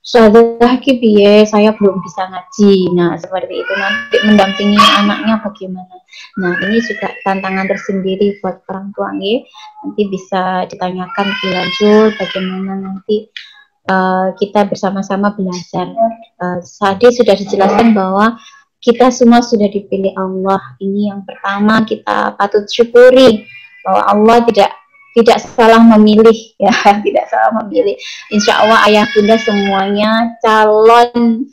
Ustazah Kibiye, saya belum bisa ngaji. Nah, seperti itu nanti mendampingi anaknya bagaimana. Nah, ini juga tantangan tersendiri buat orang tua ya. Nanti bisa ditanyakan lebih lanjut bagaimana nanti kita bersama-sama belajar. Tadi sudah dijelaskan bahwa kita semua sudah dipilih Allah. Ini yang pertama kita patut syukuri bahwa Allah tidak salah memilih ya, tidak salah memilih. Insya Allah ayah bunda semuanya calon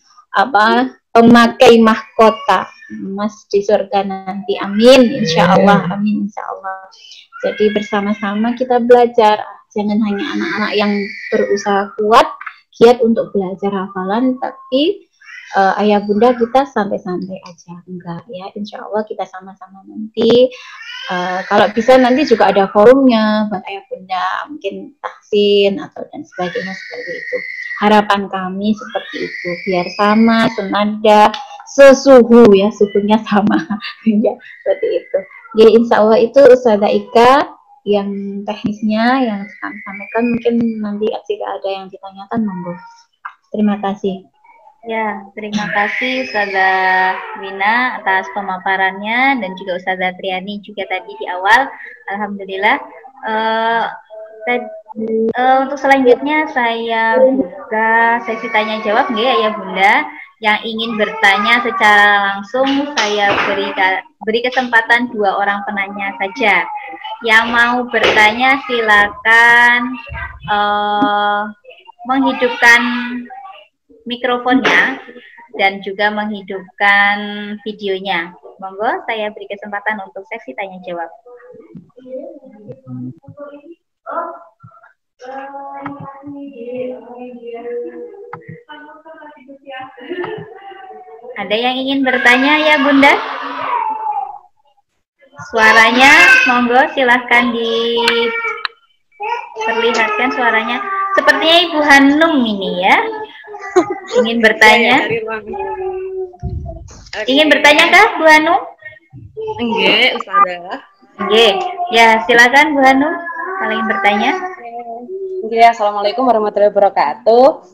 pemakai mahkota emas di surga nanti. Amin. Insya Allah. Amin. Insya Allah. Jadi bersama-sama kita belajar. Jangan hanya anak-anak yang berusaha kuat, giat untuk belajar hafalan, tapi ayah bunda kita santai-santai aja, enggak ya. Insya Allah kita sama-sama nanti. Kalau bisa nanti juga ada forumnya buat ayah bunda, mungkin tahsin atau dan sebagainya seperti itu. Harapan kami seperti itu, biar sama, senada, sesuhu ya, suhunya sama ya, seperti itu. Jadi insya Allah itu Ustazah Ika yang teknisnya yang kami sampaikan. Mungkin nanti jika ada yang ditanyakan monggo. Terima kasih. Ya, terima kasih Ustazah Wina atas pemaparannya dan juga Ustazah Triani juga tadi di awal. Alhamdulillah. Untuk selanjutnya saya buka sesi tanya jawab nggih ya Bunda. Yang ingin bertanya secara langsung saya beri kesempatan 2 orang penanya saja. Yang mau bertanya silakan menghidupkan mikrofonnya dan juga menghidupkan videonya. Monggo saya beri kesempatan untuk sesi tanya jawab. Ada yang ingin bertanya ya Bunda? Suaranya monggo silahkan diperlihatkan suaranya. Sepertinya Ibu Hanum ini ya. Ingin bertanya? Ingin bertanya kah Bu Hanum? Enggak, Ustazah. Nggih. Ya, silakan Bu Hanum kalau ingin bertanya. Oke, Assalamualaikum warahmatullahi wabarakatuh.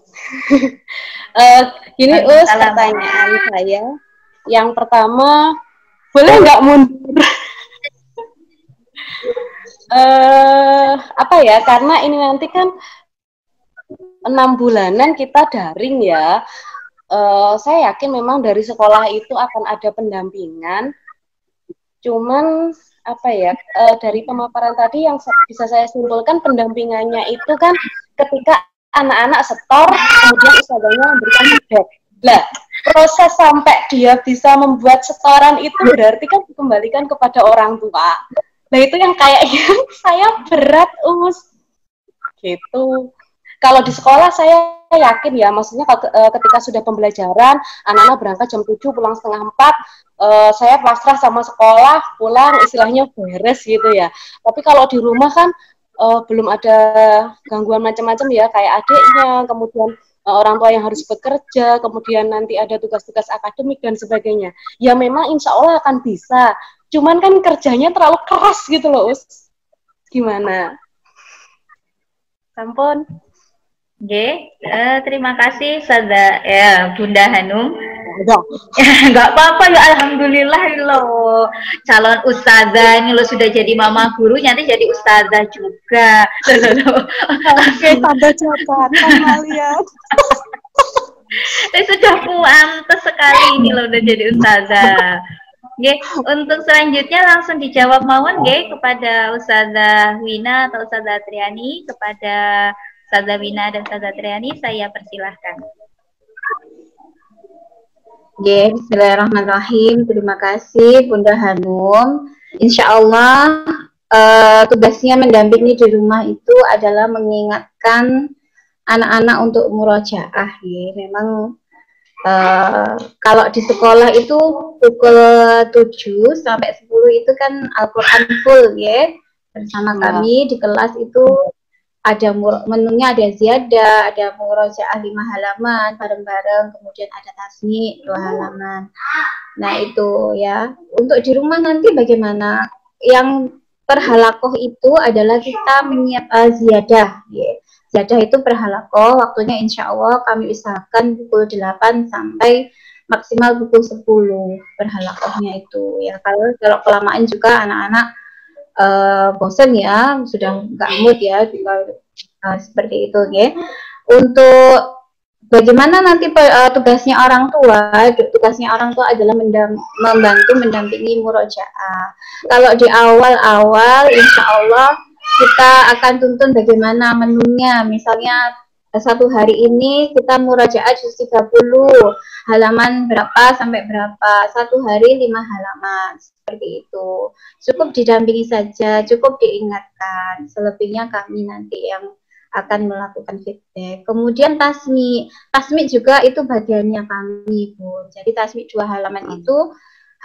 Gini pertanyaan saya. Yang pertama, boleh nggak mundur? Apa ya? Karena ini nanti kan 6 bulanan kita daring ya. Saya yakin memang dari sekolah itu akan ada pendampingan. Cuman apa ya, dari pemaparan tadi yang bisa saya simpulkan, pendampingannya itu kan ketika anak-anak setor, kemudian ustazahnya memberikan feedback. Nah, proses sampai dia bisa membuat setoran itu berarti kan dikembalikan kepada orang tua. Nah, itu yang kayaknya saya berat, gitu. Kalau di sekolah saya yakin ya, maksudnya ketika sudah pembelajaran, anak-anak berangkat jam 7, pulang setengah 4, saya pasrah sama sekolah, pulang istilahnya beres gitu ya. Tapi kalau di rumah kan belum ada gangguan macam-macam ya, kayak adiknya, kemudian orang tua yang harus bekerja, kemudian nanti ada tugas-tugas akademik dan sebagainya. Ya memang insya Allah akan bisa, cuman kan kerjanya terlalu keras gitu loh, Gimana? Sampun. Oke, terima kasih Bunda Hanum. Enggak apa-apa ya, alhamdulillah loh. Calon ustazah ini lo sudah jadi mama guru, nanti jadi ustazah juga. Oke, tambah jabatan kalian. Sudah pantas sekali ini lo udah jadi ustazah. Oke, untuk selanjutnya langsung dijawab mawon kepada Ustazah Wina atau Ustazah Triani. Kepada Ustazah Wina dan Ustazah Triani, saya persilahkan. Bismillahirrahmanirrahim. Terima kasih Bunda Hanum. Insya Allah tugasnya mendampingi di rumah itu adalah mengingatkan anak-anak untuk murojaah. Memang kalau di sekolah itu pukul 7 sampai 10 itu kan Al-Quran full ya. Bersama kami di kelas itu ada menunya, ada ziyadah, ada murojaah 5 halaman bareng-bareng, kemudian ada tasmi 2 halaman. Nah itu ya. Untuk di rumah nanti bagaimana? Yang per halakoh itu adalah kita menyiapkan ziyadah ya. Ziyadah itu per halakoh, waktunya insya Allah kami usahakan pukul 8 sampai maksimal pukul 10 per halakohnya itu ya. Kalau kelamaan juga anak-anak bosan ya, sudah nggak mood ya, seperti itu ya. Untuk bagaimana nanti tugasnya orang tua adalah membantu mendampingi murojaah. Kalau di awal-awal insya Allah kita akan tuntun bagaimana menunya, misalnya satu hari ini kita murojaah juz 30 halaman berapa sampai berapa, satu hari 5 halaman, seperti itu. Cukup didampingi saja, cukup diingatkan, selebihnya kami nanti yang akan melakukan feedback. Kemudian tasmi juga itu bagiannya kami, Bu. Jadi tasmi 2 halaman itu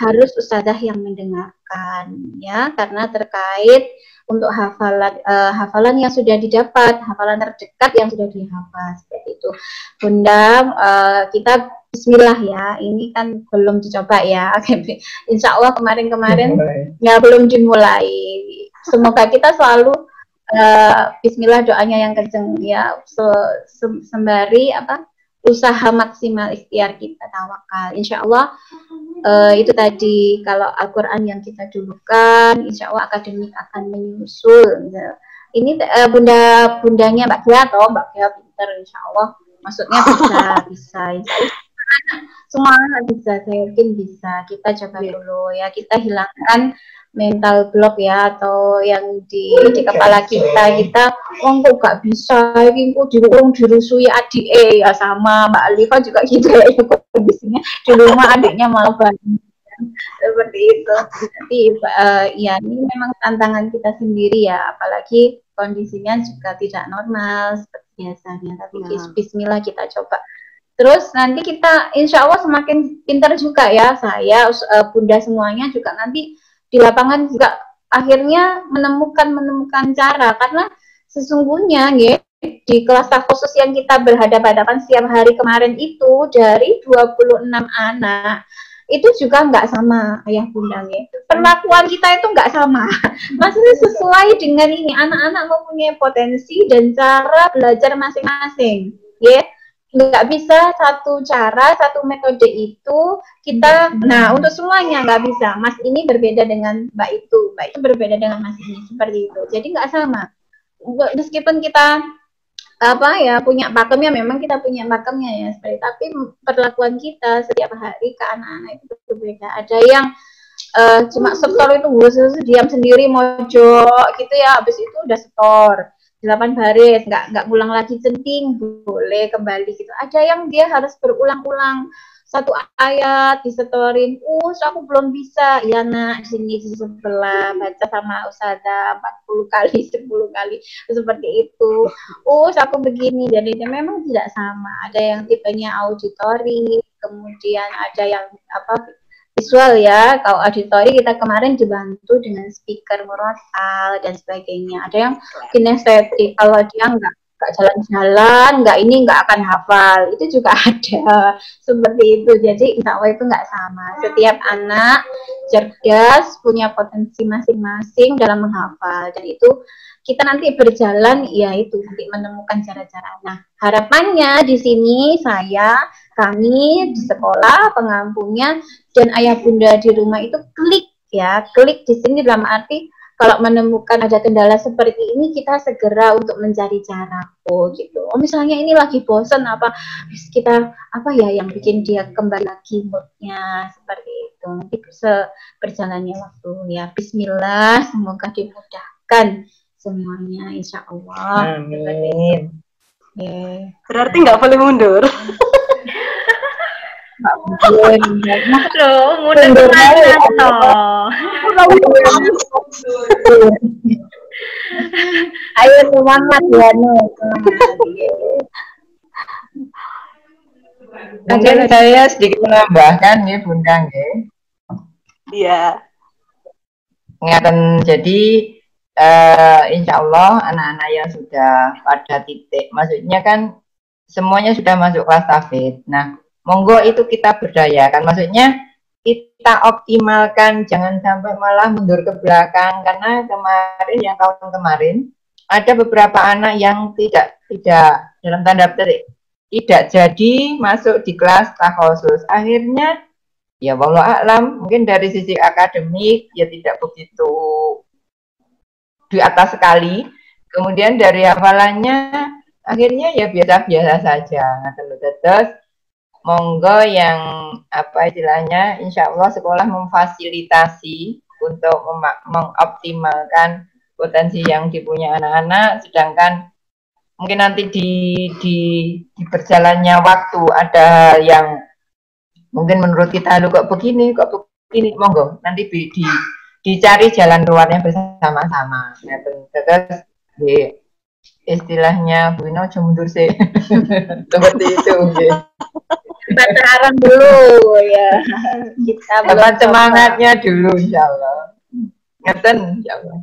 harus ustadzah yang mendengarkan ya, karena terkait untuk hafalan yang sudah didapat, hafalan terdekat yang sudah dihafal, seperti itu. Bunda, kita bismillah ya, ini kan belum dicoba ya. Insya Allah kemarin-kemarin ya belum dimulai. Semoga kita selalu bismillah, doanya yang kenceng ya, sembari usaha maksimal ikhtiar kita, tawakal. Insya Allah itu tadi, kalau Al-Quran yang kita dulukan, insya Allah akademik akan menyusul. Ini bundanya Mbak Kia atau Mbak Kia pinter, insya Allah. Maksudnya bisa. Semua bisa, saya yakin bisa. Kita coba dulu ya, kita hilangkan mental block ya, atau yang di kepala kita kok gak bisa, ini kok dirusui adik ya, sama Mbak Alifa juga gitu ya kondisinya di rumah, adiknya malah banyak seperti itu. Tapi ya ini memang tantangan kita sendiri ya, apalagi kondisinya juga tidak normal seperti biasanya, tapi bismillah kita coba. Terus nanti kita insya Allah semakin pintar juga ya, saya bunda semuanya juga nanti di lapangan juga akhirnya menemukan cara, karena sesungguhnya ya, di kelas khusus yang kita berhadapan-hadapan setiap hari kemarin itu dari 26 anak itu juga nggak sama ayah bunda ya. Perlakuan kita itu nggak sama, maksudnya sesuai dengan ini, anak-anak mempunyai potensi dan cara belajar masing-masing ya. Nggak bisa satu cara, satu metode itu kita, nah untuk semuanya nggak bisa. Mas ini berbeda dengan Mbak itu berbeda dengan Mas ini, seperti itu. Jadi nggak sama. Meskipun kita punya pakemnya, memang kita punya pakemnya ya, seperti, tapi perlakuan kita setiap hari ke anak-anak itu berbeda. Ada yang cuma setor itu diam sendiri mojok gitu ya, habis itu udah setor 8 baris, nggak ngulang lagi centing, boleh kembali gitu. Ada yang dia harus berulang-ulang satu ayat disetorin, aku belum bisa, ya nak sini di sebelah baca sama ustazah 40 kali 10 kali seperti itu. Aku begini, jadi memang tidak sama. Ada yang tipenya auditori, kemudian ada yang visual ya. Kalau auditori kita kemarin dibantu dengan speaker murotal dan sebagainya. Ada yang kinestetik, kalau dia nggak jalan-jalan, nggak akan hafal, itu juga ada seperti itu. Jadi insya Allah itu nggak sama. Setiap anak cerdas, punya potensi masing-masing dalam menghafal, dan itu kita nanti berjalan ya itu nanti menemukan cara-cara. Nah, harapannya di sini kami di sekolah, pengampunya, dan ayah bunda di rumah itu klik di sini dalam arti kalau menemukan ada kendala seperti ini, kita segera untuk mencari cara gitu. Misalnya ini lagi bosan kita yang bikin dia kembali lagi moodnya, seperti itu. Nanti berjalannya waktu ya. Bismillah, semoga dimudahkan semuanya, insya Allah. Amin. Berarti nggak boleh mundur. Mundur kemana toh? Ayo semangat ya Mungkin saya sedikit menambahkan nih Bunda nggih. Iya. Ngaten, jadi insya Allah anak-anak yang sudah pada titik, maksudnya kan semuanya sudah masuk kelas tafid. Nah, monggo itu kita berdayakan, maksudnya kita optimalkan, jangan sampai malah mundur ke belakang, karena kemarin yang tahun kemarin ada beberapa anak yang tidak dalam tanda petik tidak jadi masuk di kelas takhusus. Akhirnya ya wallahu a'lam, mungkin dari sisi akademik ya tidak begitu di atas sekali, kemudian dari hafalannya akhirnya ya biasa-biasa saja. Terus monggo yang istilahnya, insya Allah sekolah memfasilitasi untuk mengoptimalkan potensi yang dipunya anak-anak, sedangkan mungkin nanti di berjalannya waktu ada yang mungkin menurut kita kok begini, monggo nanti dicari jalan keluarnya bersama-sama. Nah, terus istilahnya Bu Ino mundur sih seperti itu. Pacaran dulu ya, kita dapat semangatnya dulu, insya Allah. Ngeten, insya Allah.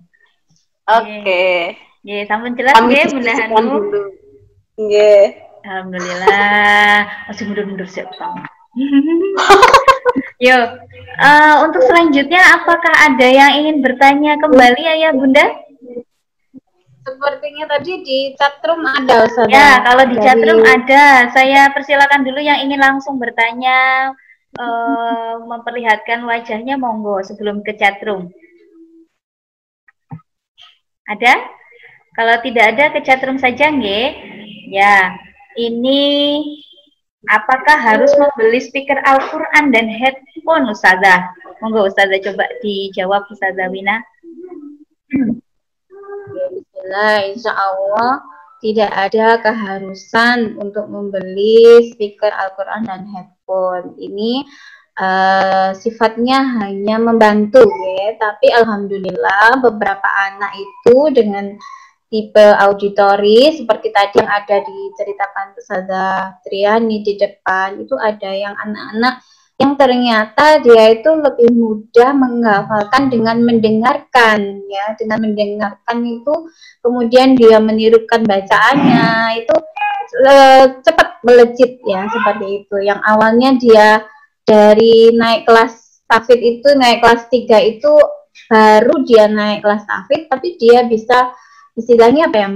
Oke. Ya, sampun jelas nggih Bunda Hanu. Nggih. Alhamdulillah. Masih mundur-mundur sih, Bang. Yo, untuk selanjutnya apakah ada yang ingin bertanya kembali Ayah Bunda? Sepertinya tadi di chatroom ada, Ustazah. Ya, kalau di chatroom ada. Saya persilakan dulu yang ingin langsung bertanya, memperlihatkan wajahnya, monggo sebelum ke chatroom. Ada? Kalau tidak ada, ke chatroom saja, nggih. Ya, ini apakah harus membeli speaker Al-Quran dan headphone, Ustazah? Monggo Ustazah coba dijawab, Ustazah Wina. Bismillah, insya Allah tidak ada keharusan untuk membeli speaker Al-Quran dan headphone. Ini sifatnya hanya membantu ya, tapi alhamdulillah beberapa anak itu dengan tipe auditori seperti tadi yang ada diceritakan Ustazah Triani di depan, itu ada yang anak-anak yang ternyata dia itu lebih mudah menghafalkan dengan mendengarkan ya, dengan mendengarkan itu kemudian dia menirukan bacaannya itu cepat melejit ya, seperti itu. Yang awalnya dia dari naik kelas tahfidz itu, naik kelas 3 itu baru dia naik kelas tahfidz, tapi dia bisa istilahnya apa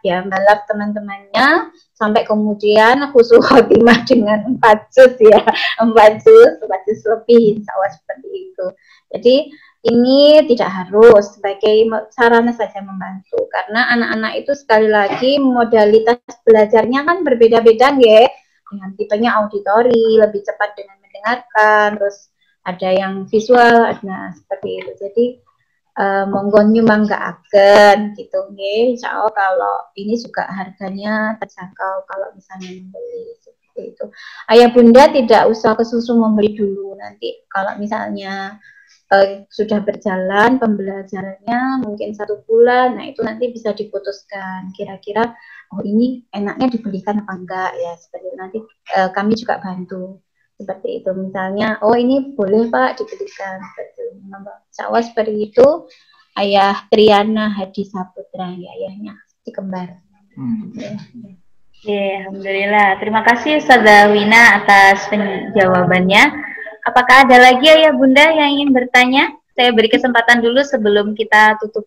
ya, balap teman-temannya sampai kemudian husnul khotimah dengan 4 juz ya, 4 juz lebih, insya Allah seperti itu. Jadi ini tidak harus, sebagai sarana saja membantu, karena anak-anak itu sekali lagi modalitas belajarnya kan berbeda-beda ya, dengan tipenya auditori lebih cepat dengan mendengarkan, terus ada yang visual, nah seperti itu. Jadi monggo nyumbang akan gitu nggih. Insyaallah kalau ini juga harganya terjangkau kalau misalnya membeli seperti itu. Ayah bunda tidak usah kesusu membeli dulu, nanti kalau misalnya sudah berjalan pembelajarannya mungkin 1 bulan, nah itu nanti bisa diputuskan kira-kira oh ini enaknya dibelikan apa enggak ya, seperti itu. Nanti kami juga bantu seperti itu, misalnya oh ini boleh Pak dibelikan seperti itu. Insya seperti itu. Ayah Triana Hadi Saputra ya, ayahnya si kembar. Alhamdulillah. Terima kasih Ustazah Wina atas jawabannya. Apakah ada lagi ayah bunda yang ingin bertanya? Saya beri kesempatan dulu sebelum kita tutup.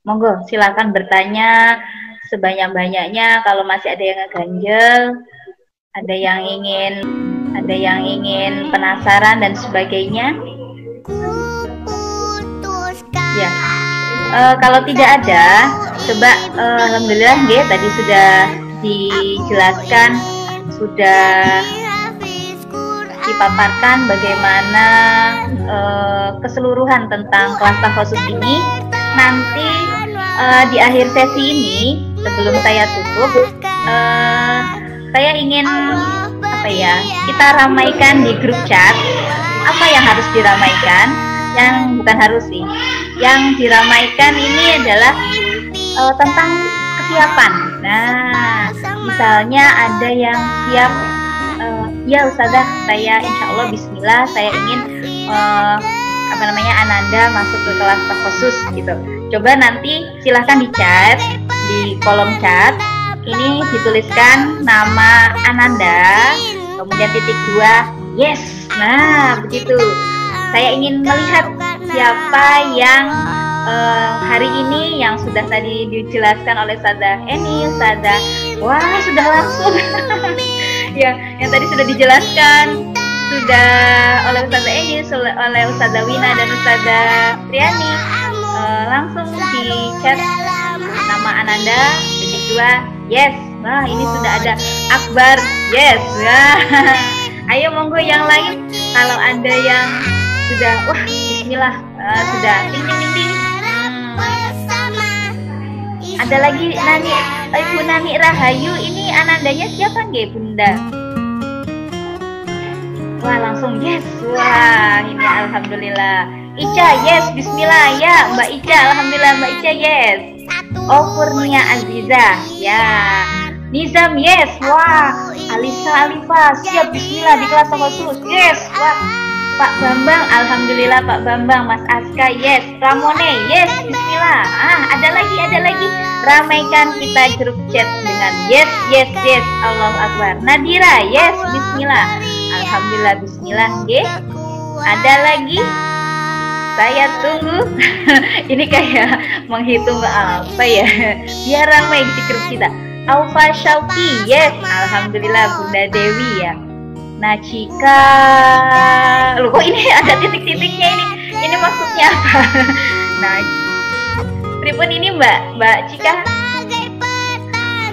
Monggo silakan bertanya sebanyak-banyaknya. Kalau masih ada yang ngeganjel, ada yang ingin penasaran dan sebagainya. Ya, kalau tidak ada, coba alhamdulillah nggih, tadi sudah dijelaskan, sudah dipaparkan bagaimana keseluruhan tentang kelas tahfidz ini. Nanti di akhir sesi ini, sebelum saya tutup, saya ingin kita ramaikan di grup chat apa yang harus diramaikan, yang bukan harus sih, yang diramaikan ini adalah tentang kesiapan. Nah, misalnya ada yang siap, ya Ustazah, saya insya Allah bismillah, saya ingin Ananda masuk ke kelas khusus gitu. Coba nanti silahkan di chat, di kolom chat ini dituliskan nama Ananda, kemudian titik 2, yes. Nah, begitu. Saya ingin melihat siapa yang hari ini yang sudah tadi dijelaskan oleh Ustazah Eni, Ustazah. Wah, sudah langsung. Ya, yang tadi sudah dijelaskan, sudah oleh Ustazah Eni, oleh Ustazah Wina dan Ustazah Triani. Langsung di chat nama Ananda, titik 2, yes. Wah, ini sudah ada Akbar, yes. Wah. Ayo monggo yang lain, kalau ada yang sudah, wah bismillah, sudah ding ding ding. Ada lagi Ibu Nani Rahayu, ini Anandanya siapa nggih Bunda? Wah, langsung yes. Wah, ini alhamdulillah. Ica, yes, bismillah ya, Mbak Ica, alhamdulillah Mbak Ica, yes. Oh, Kurnia Aziza, ya. Nizam, yes. Wah, Alisa Alifa, siap, bismillah di kelas khusus, yes. Wah, Pak Bambang, alhamdulillah Pak Bambang. Mas Aska, yes. Ramone, yes, bismillah. Ada lagi. Ramaikan kita grup chat dengan yes, yes, yes. Allahu Akbar. Nadira, yes, bismillah. Alhamdulillah, bismillah, nggih. Ada lagi? Saya tunggu. Ini kayak menghitung apa ya? Biar ramai di grup kita. Aufa Syauki, yes, alhamdulillah Bunda Dewi ya. Najika, loh kok ini ada titik-titiknya ini? Ini maksudnya apa? Nah, pripun ini Mbak Cika?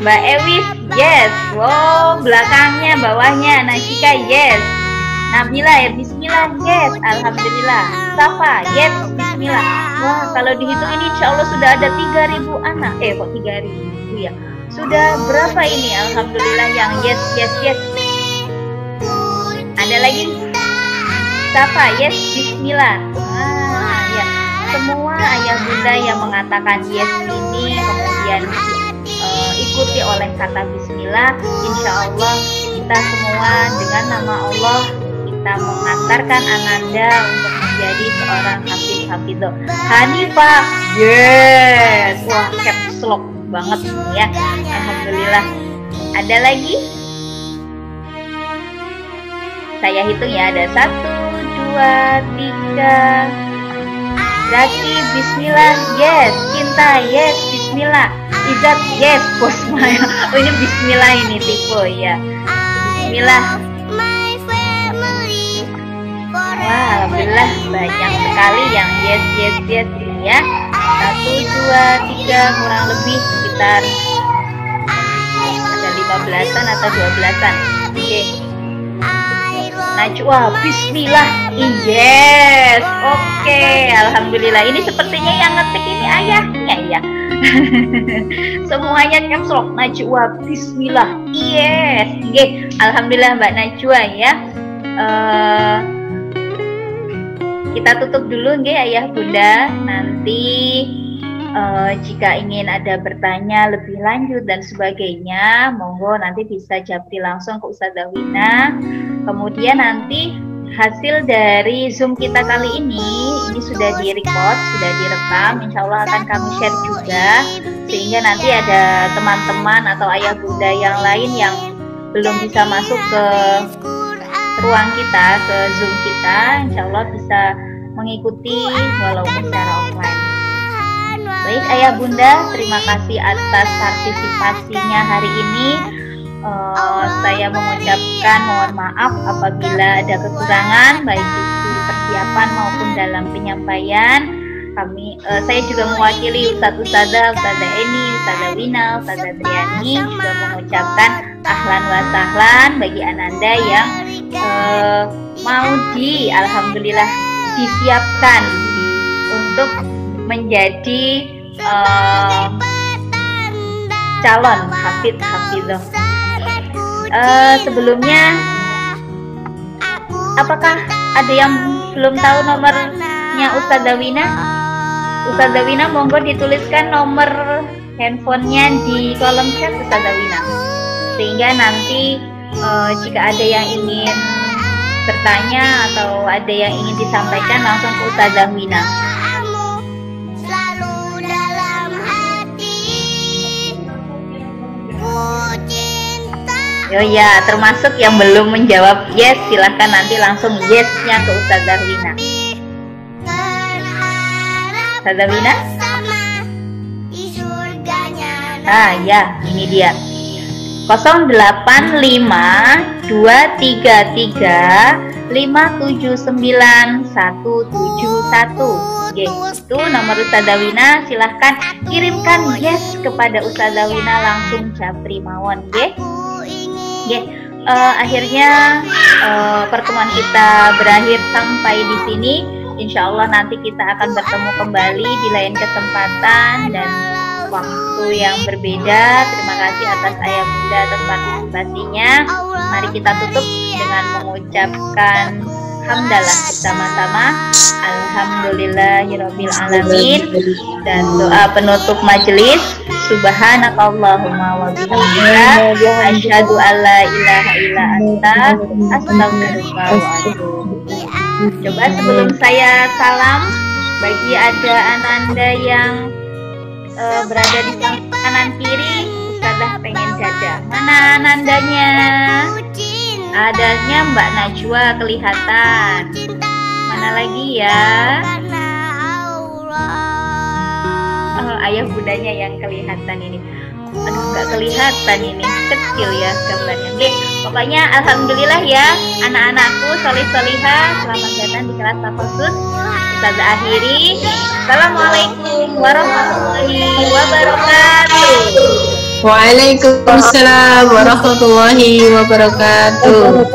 Mbak Ewis, yes. Wow, belakangnya, bawahnya. Najika, yes. Nabila, ya, bismillah, yes. Alhamdulillah. Safa, yes, bismillah. Wah, kalau dihitung ini insya Allah sudah ada 3.000 anak. Kok 3.000 ya? Sudah berapa ini? Alhamdulillah yang yes, yes, yes. Ada lagi? Safa, yes, bismillah. Ya. Semua ayah bunda yang mengatakan yes ini kemudian ikuti oleh kata bismillah, insya Allah kita semua dengan nama Allah kita mengantarkan Ananda untuk menjadi seorang hafidh-hafidh. Hanifah, yes. Wah, caps lock banget ya. Alhamdulillah. Ada lagi? Saya hitung ya, ada 1, 2, 3. Zaki, bismillah, yes. Cinta, yes, bismillah. Izat, yes. Bos Maya, oh ini bismillah ini tipe ya. Bismillah. Wah, alhamdulillah banyak sekali yang yes, yes, yes ini ya. 1, 2, 3, kurang lebih sekitar ada 15-an atau 12-an. Oke. Najwa, bismillah, yes, oke, alhamdulillah. Ini sepertinya yang ngetik ini ayahnya ya. Semuanya caps lock. Najwa, bismillah, yes, alhamdulillah Mbak Najwa ya. Kita tutup dulu ayah bunda. Nanti jika ingin ada bertanya lebih lanjut dan sebagainya, monggo nanti bisa japri langsung ke Ustadzah Wina. Kemudian nanti hasil dari Zoom kita kali ini sudah direcord, sudah direkam, insya Allah akan kami share juga, sehingga nanti ada teman-teman atau ayah bunda yang lain yang belum bisa masuk ke ruang kita, ke Zoom kita, insya Allah bisa mengikuti walaupun secara offline. Baik ayah bunda, terima kasih atas partisipasinya hari ini. Saya mengucapkan mohon maaf apabila ada kekurangan baik itu persiapan maupun dalam penyampaian. Saya juga mewakili Ustadzah Eni, Ustadzah Wina, Ustadzah Triani juga mengucapkan ahlan wa sahlan bagi Ananda yang mau alhamdulillah disiapkan untuk menjadi calon hafidh-hafidhah. Sebelumnya, apakah ada yang belum tahu nomornya Ustadzah Wina? Ustadzah Wina, monggo dituliskan nomor handphonenya di kolom chat Ustadzah Wina, sehingga nanti jika ada yang ingin bertanya atau ada yang ingin disampaikan langsung ke Ustadzah Wina. Oh ya, termasuk yang belum menjawab yes, silahkan nanti langsung yes-nya ke Ustadzah Wina. Ustadzah Wina? Ya, ini dia. 085233579171. Itu nomor Ustadzah Wina, silahkan kirimkan yes kepada Ustadzah Wina langsung japri mawon, akhirnya pertemuan kita berakhir sampai di sini. Insya Allah nanti kita akan bertemu kembali di lain kesempatan dan waktu yang berbeda. Terima kasih atas ayah bunda atas partisipasinya. Mari kita tutup dengan mengucapkan hamdalah bersama-sama. Alhamdulillahirabbil alamin, dan doa penutup majelis. Subhanakallahumma wa bihamdika asyhadu alla ilaha illa anta astaghfiruka wa atubu ilaik. Coba sebelum saya salam, bagi ada Ananda yang berada di kanan kiri, Ustadzah pengen dada. Mana Anandanya? Adanya Mbak Najwa kelihatan. Mana lagi ya? Ayah bundanya yang kelihatan ini. Aduh, nggak kelihatan ini, kecil ya gambarnya. Oke, pokoknya alhamdulillah ya anak-anakku solih-solihah, selamat datang di kelas Tafasus. Ustazah akhiri. Assalamualaikum warahmatullahi wabarakatuh. Waalaikumsalam warahmatullahi wabarakatuh.